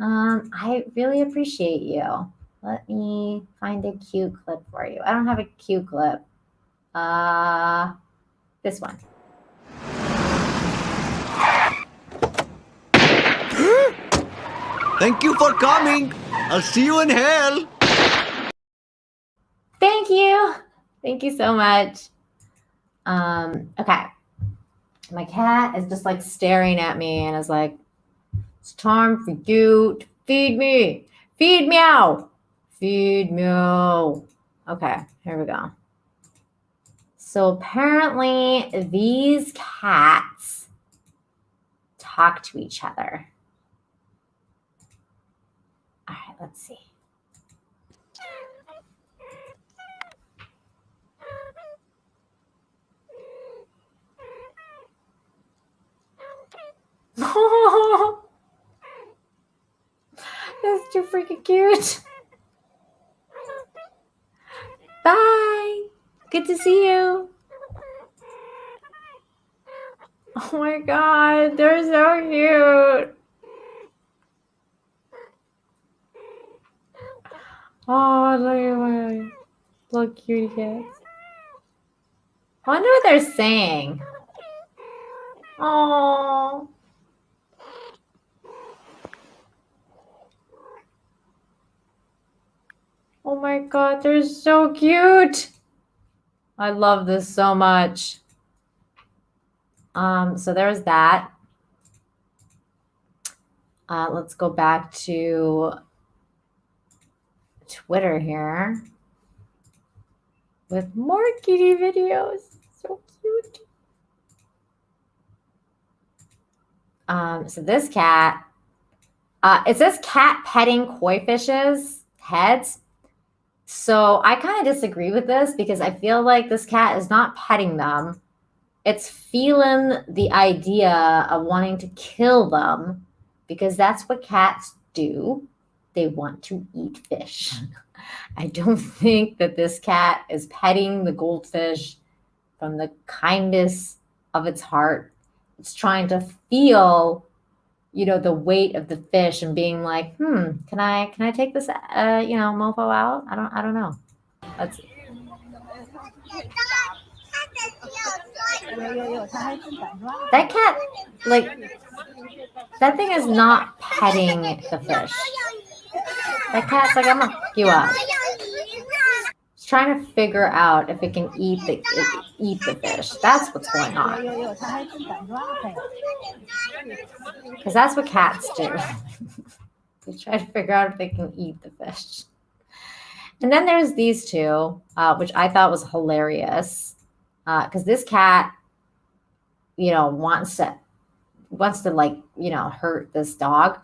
I really appreciate you. Let me find a cute clip for you. I don't have a cute clip. This one. Thank you for coming. I'll see you in hell. Thank you. Thank you so much. Okay. My cat is just like staring at me and is like, it's time for you to feed me. Feed meow. Feed meow. Okay, here we go. So apparently these cats talk to each other. All right, let's see. That's too freaking cute. Bye. Good to see you. Oh my God, they're so cute. Oh, look at my little cutie cats. I wonder what they're saying. Oh. Oh my God, they're so cute. I love this so much. So there's that. Let's go back to Twitter here with more kitty videos. So cute. So this cat, it says cat petting koi fishes heads. So I kind of disagree with this because I feel like this cat is not petting them. It's feeling the idea of wanting to kill them because that's what cats do. They want to eat fish. I don't think that this cat is petting the goldfish from the kindness of its heart. It's trying to feel, you know, the weight of the fish and being like, can I take this, mofo out? I don't know. Let's see. That cat, like, that thing is not petting the fish. That cat's like, I'm gonna hook you up. It's trying to figure out if it can eat the fish. That's what's going on. Because that's what cats do. They try to figure out if they can eat the fish. And then there's these two, which I thought was hilarious. Because this cat, wants to like, hurt this dog.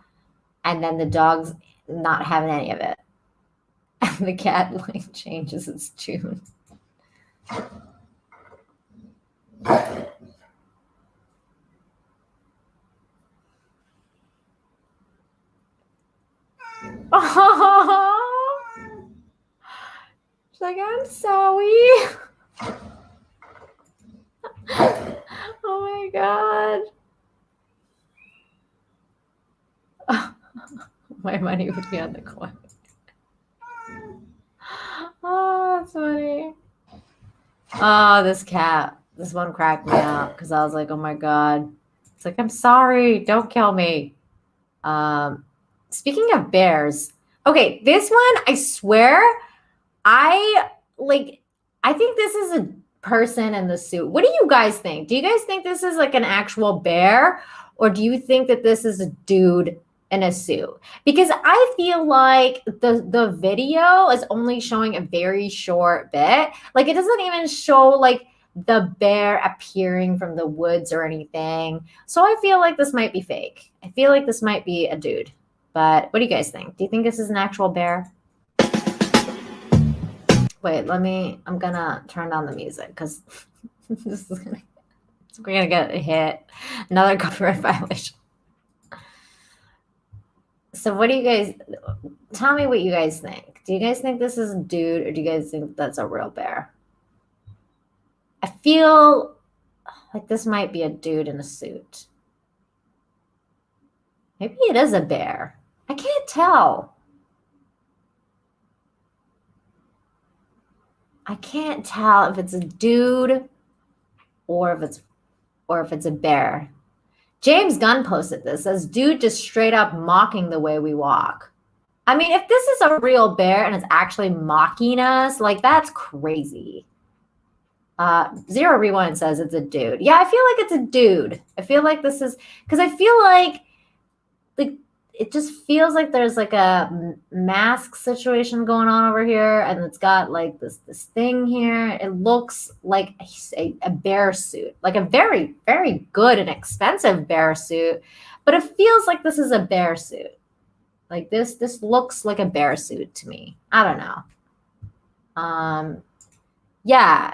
And then the dog's not having any of it. And the cat like changes its tune. Oh, she's like, I'm sorry. Oh my God. My money would be on the coin. Oh, that's funny. Oh, this cat. This one cracked me up because I was like, oh my God. It's like, I'm sorry. Don't kill me. Speaking of bears. Okay, this one, I swear, I think this is a person in the suit. What do you guys think? Do you guys think this is like an actual bear? Or do you think that this is a dude in a suit? Because I feel like the video is only showing a very short bit. Like, it doesn't even show like the bear appearing from the woods or anything. So I feel like this might be fake. I feel like this might be a dude. But what do you guys think? Do you think this is an actual bear? Wait, I'm gonna turn down the music because we're gonna get a hit. Another copyright violation. So what do you guys, tell me what you guys think. Do you guys think this is a dude or do you guys think that's a real bear? I feel like this might be a dude in a suit. Maybe it is a bear. I can't tell. I can't tell if it's a dude or if it's a bear. James Gunn posted this, says, dude just straight up mocking the way we walk. I mean, if this is a real bear and it's actually mocking us, like, that's crazy. Zero Rewind says it's a dude. Yeah, I feel like it's a dude. I feel like this is, because I feel like it just feels like there's like a mask situation going on over here, and it's got like this thing here. It looks like a bear suit, like a very, very good and expensive bear suit, but it feels like this is a bear suit. Like this looks like a bear suit to me. I don't know. Yeah,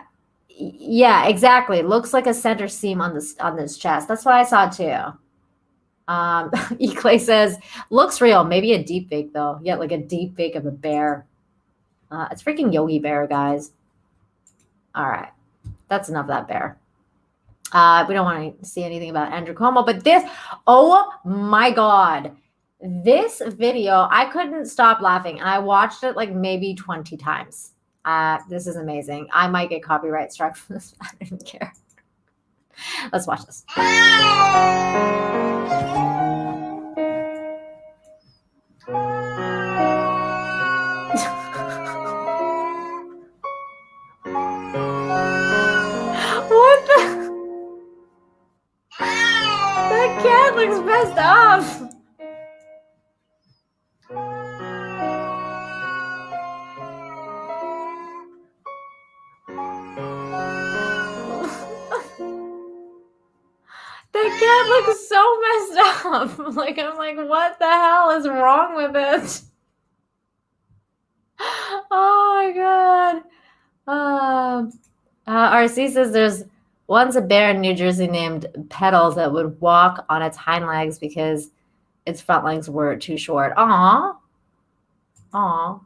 exactly. It looks like a center seam on this chest. That's what I saw too. Eclay says, looks real. Maybe a deep fake though. Yeah, like a deep fake of a bear. It's freaking Yogi Bear, guys. All right. That's enough of that bear. We don't want to see anything about Andrew Cuomo, but this, oh my God. This video, I couldn't stop laughing, and I watched it like maybe 20 times. This is amazing. I might get copyright struck for this. I don't care. Let's watch this. What the? That cat looks messed up. That cat looks so messed up. Like, I'm like, what the hell is wrong with it? Oh my god. RC says there's once a bear in New Jersey named Petals that would walk on its hind legs because its front legs were too short. Aw. Aw.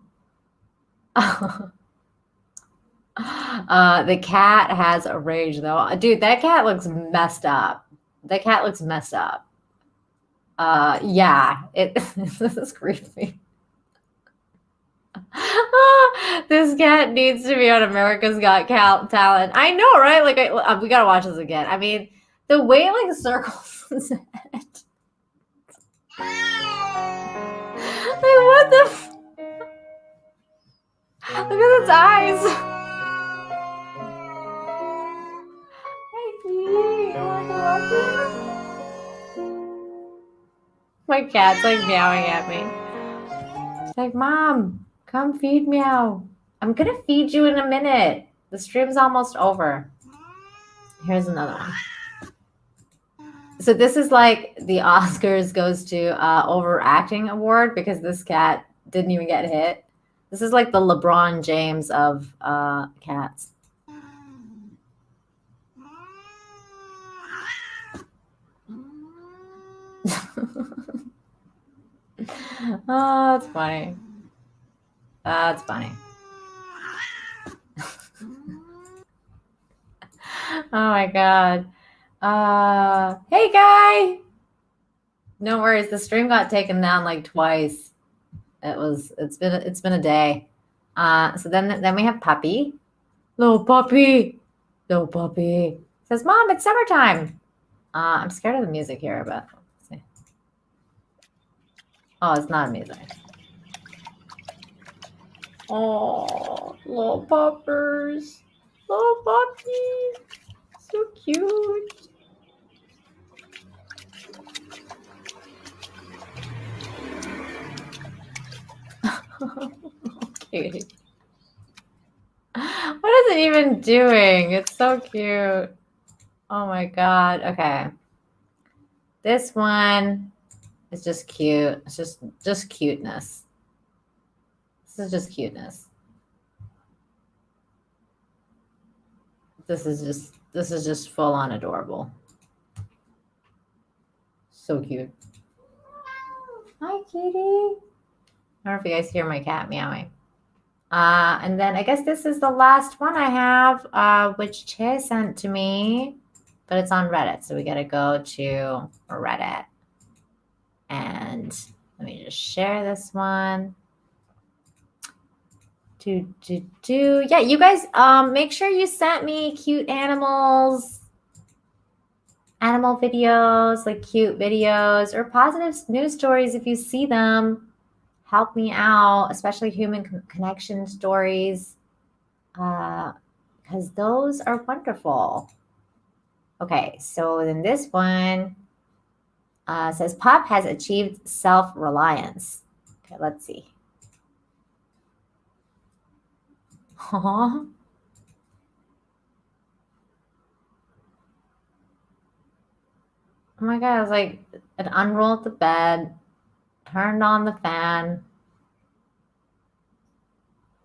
The cat has a rage though. Dude, that cat looks messed up. That cat looks messed up. Yeah, this is creepy. This cat needs to be on America's Got Talent. I know, right? Like, we gotta watch this again. I mean, the way it like circles his head. Like, what the? Look at its eyes. My cat's like meowing at me. She's like, Mom, come feed meow. I'm gonna feed you in a minute. The stream's almost over. Here's another one. So this is like the Oscars goes to overacting award because this cat didn't even get hit. This is like the LeBron James of cats. Oh, that's funny. That's funny. Oh my god. Hey guy. No worries. The stream got taken down like twice. It's been a day. So then we have Puppy. Little puppy. Little puppy. Says, Mom, it's summertime. I'm scared of the music here, but let's see. Oh, it's not music. Oh, little puppers. Little puppy. So cute. Okay. What is it even doing? It's so cute. Oh my god. Okay. This one is just cute. It's just cuteness. This is just cuteness. This is just full on adorable. So cute. Hi, kitty. I don't know if you guys hear my cat meowing. And then I guess this is the last one I have, which Che sent to me, but it's on Reddit. So we got to go to Reddit. And let me just share this one. Yeah, you guys, make sure you sent me cute animal videos, like cute videos or positive news stories if you see them. Help me out, especially human connection stories, because those are wonderful. Okay, so then this one says Pup has achieved self-reliance. Okay, let's see. Aww. Oh my god, it's like it unrolled the bed, turned on the fan.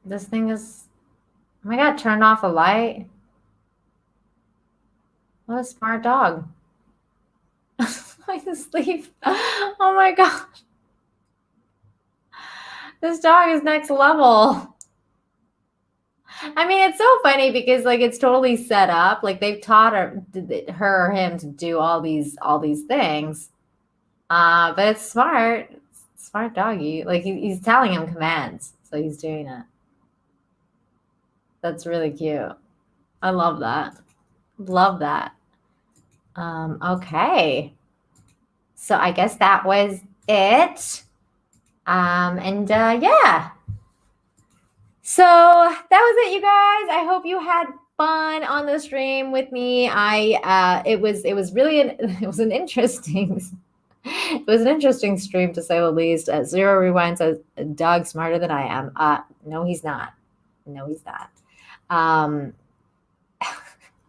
This thing is, oh my god, turned off the light. What a smart dog. Like to sleep. Oh my gosh. This dog is next level. I mean, it's so funny because like it's totally set up. Like they've taught her or him to do all these things. But it's smart. It's a smart doggy. Like he's telling him commands, so he's doing it. That's really cute. I love that. Love that. Okay. So I guess that was it. Yeah. So that was it, you guys. I hope you had fun on the stream with me. It was really it was an interesting stream, to say the least. Zero Rewind says, Doug smarter than I am. No, he's not. No, he's not.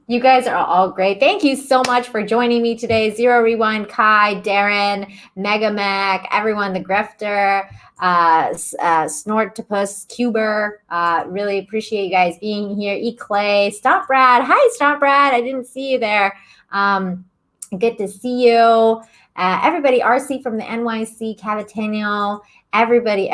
You guys are all great. Thank you so much for joining me today. Zero Rewind, Kai, Darren, Mega Mac, everyone, the Grifter, Snortopus, Cuber. Really appreciate you guys being here. Clay, Stomp Brad. Hi, Stomp Brad. I didn't see you there. Good to see you. Everybody, RC from the NYC, Cavatino. Everybody,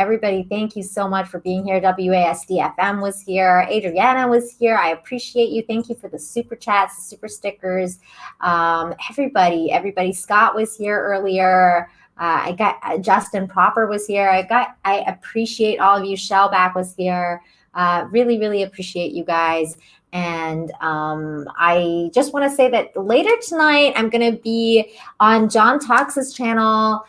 thank you so much for being here. WASD-FM was here. Adriana was here. I appreciate you. Thank you for the super chats, the super stickers. Everybody. Scott was here earlier. I got Justin Proper was here. I appreciate all of you. Shellback was here. Really appreciate you guys. And I just want to say that later tonight, I'm going to be on John Talks' channel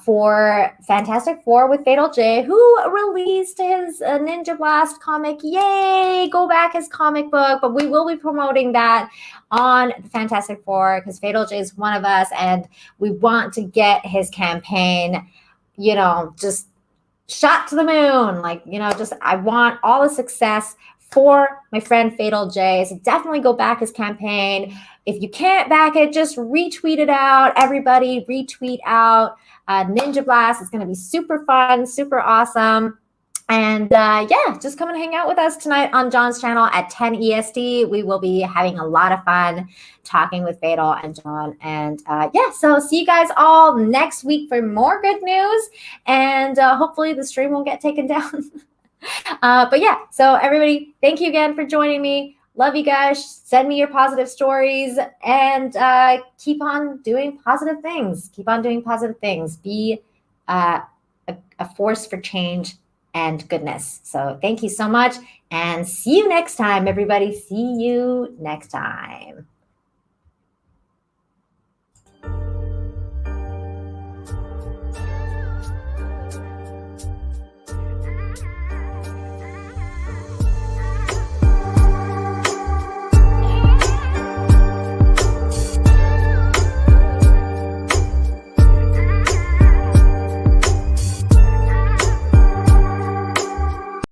for Fantastic Four with Fatal J, who released his Ninja Blast comic. Yay! Go back his comic book. But we will be promoting that on Fantastic Four because Fatal J is one of us, and we want to get his campaign, just shot to the moon. I want all the success for my friend Fatal J. So definitely go back his campaign. If you can't back it, just retweet it out. Everybody retweet out Ninja Blast. It's going to be super fun, super awesome. And just come and hang out with us tonight on John's channel at 10 EST. We will be having a lot of fun talking with Fatal and John. And so see you guys all next week for more good news. And hopefully the stream won't get taken down. So everybody, thank you again for joining me. Love you guys. Send me your positive stories and keep on doing positive things. Be a force for change and goodness. So thank you so much and see you next time, everybody. See you next time.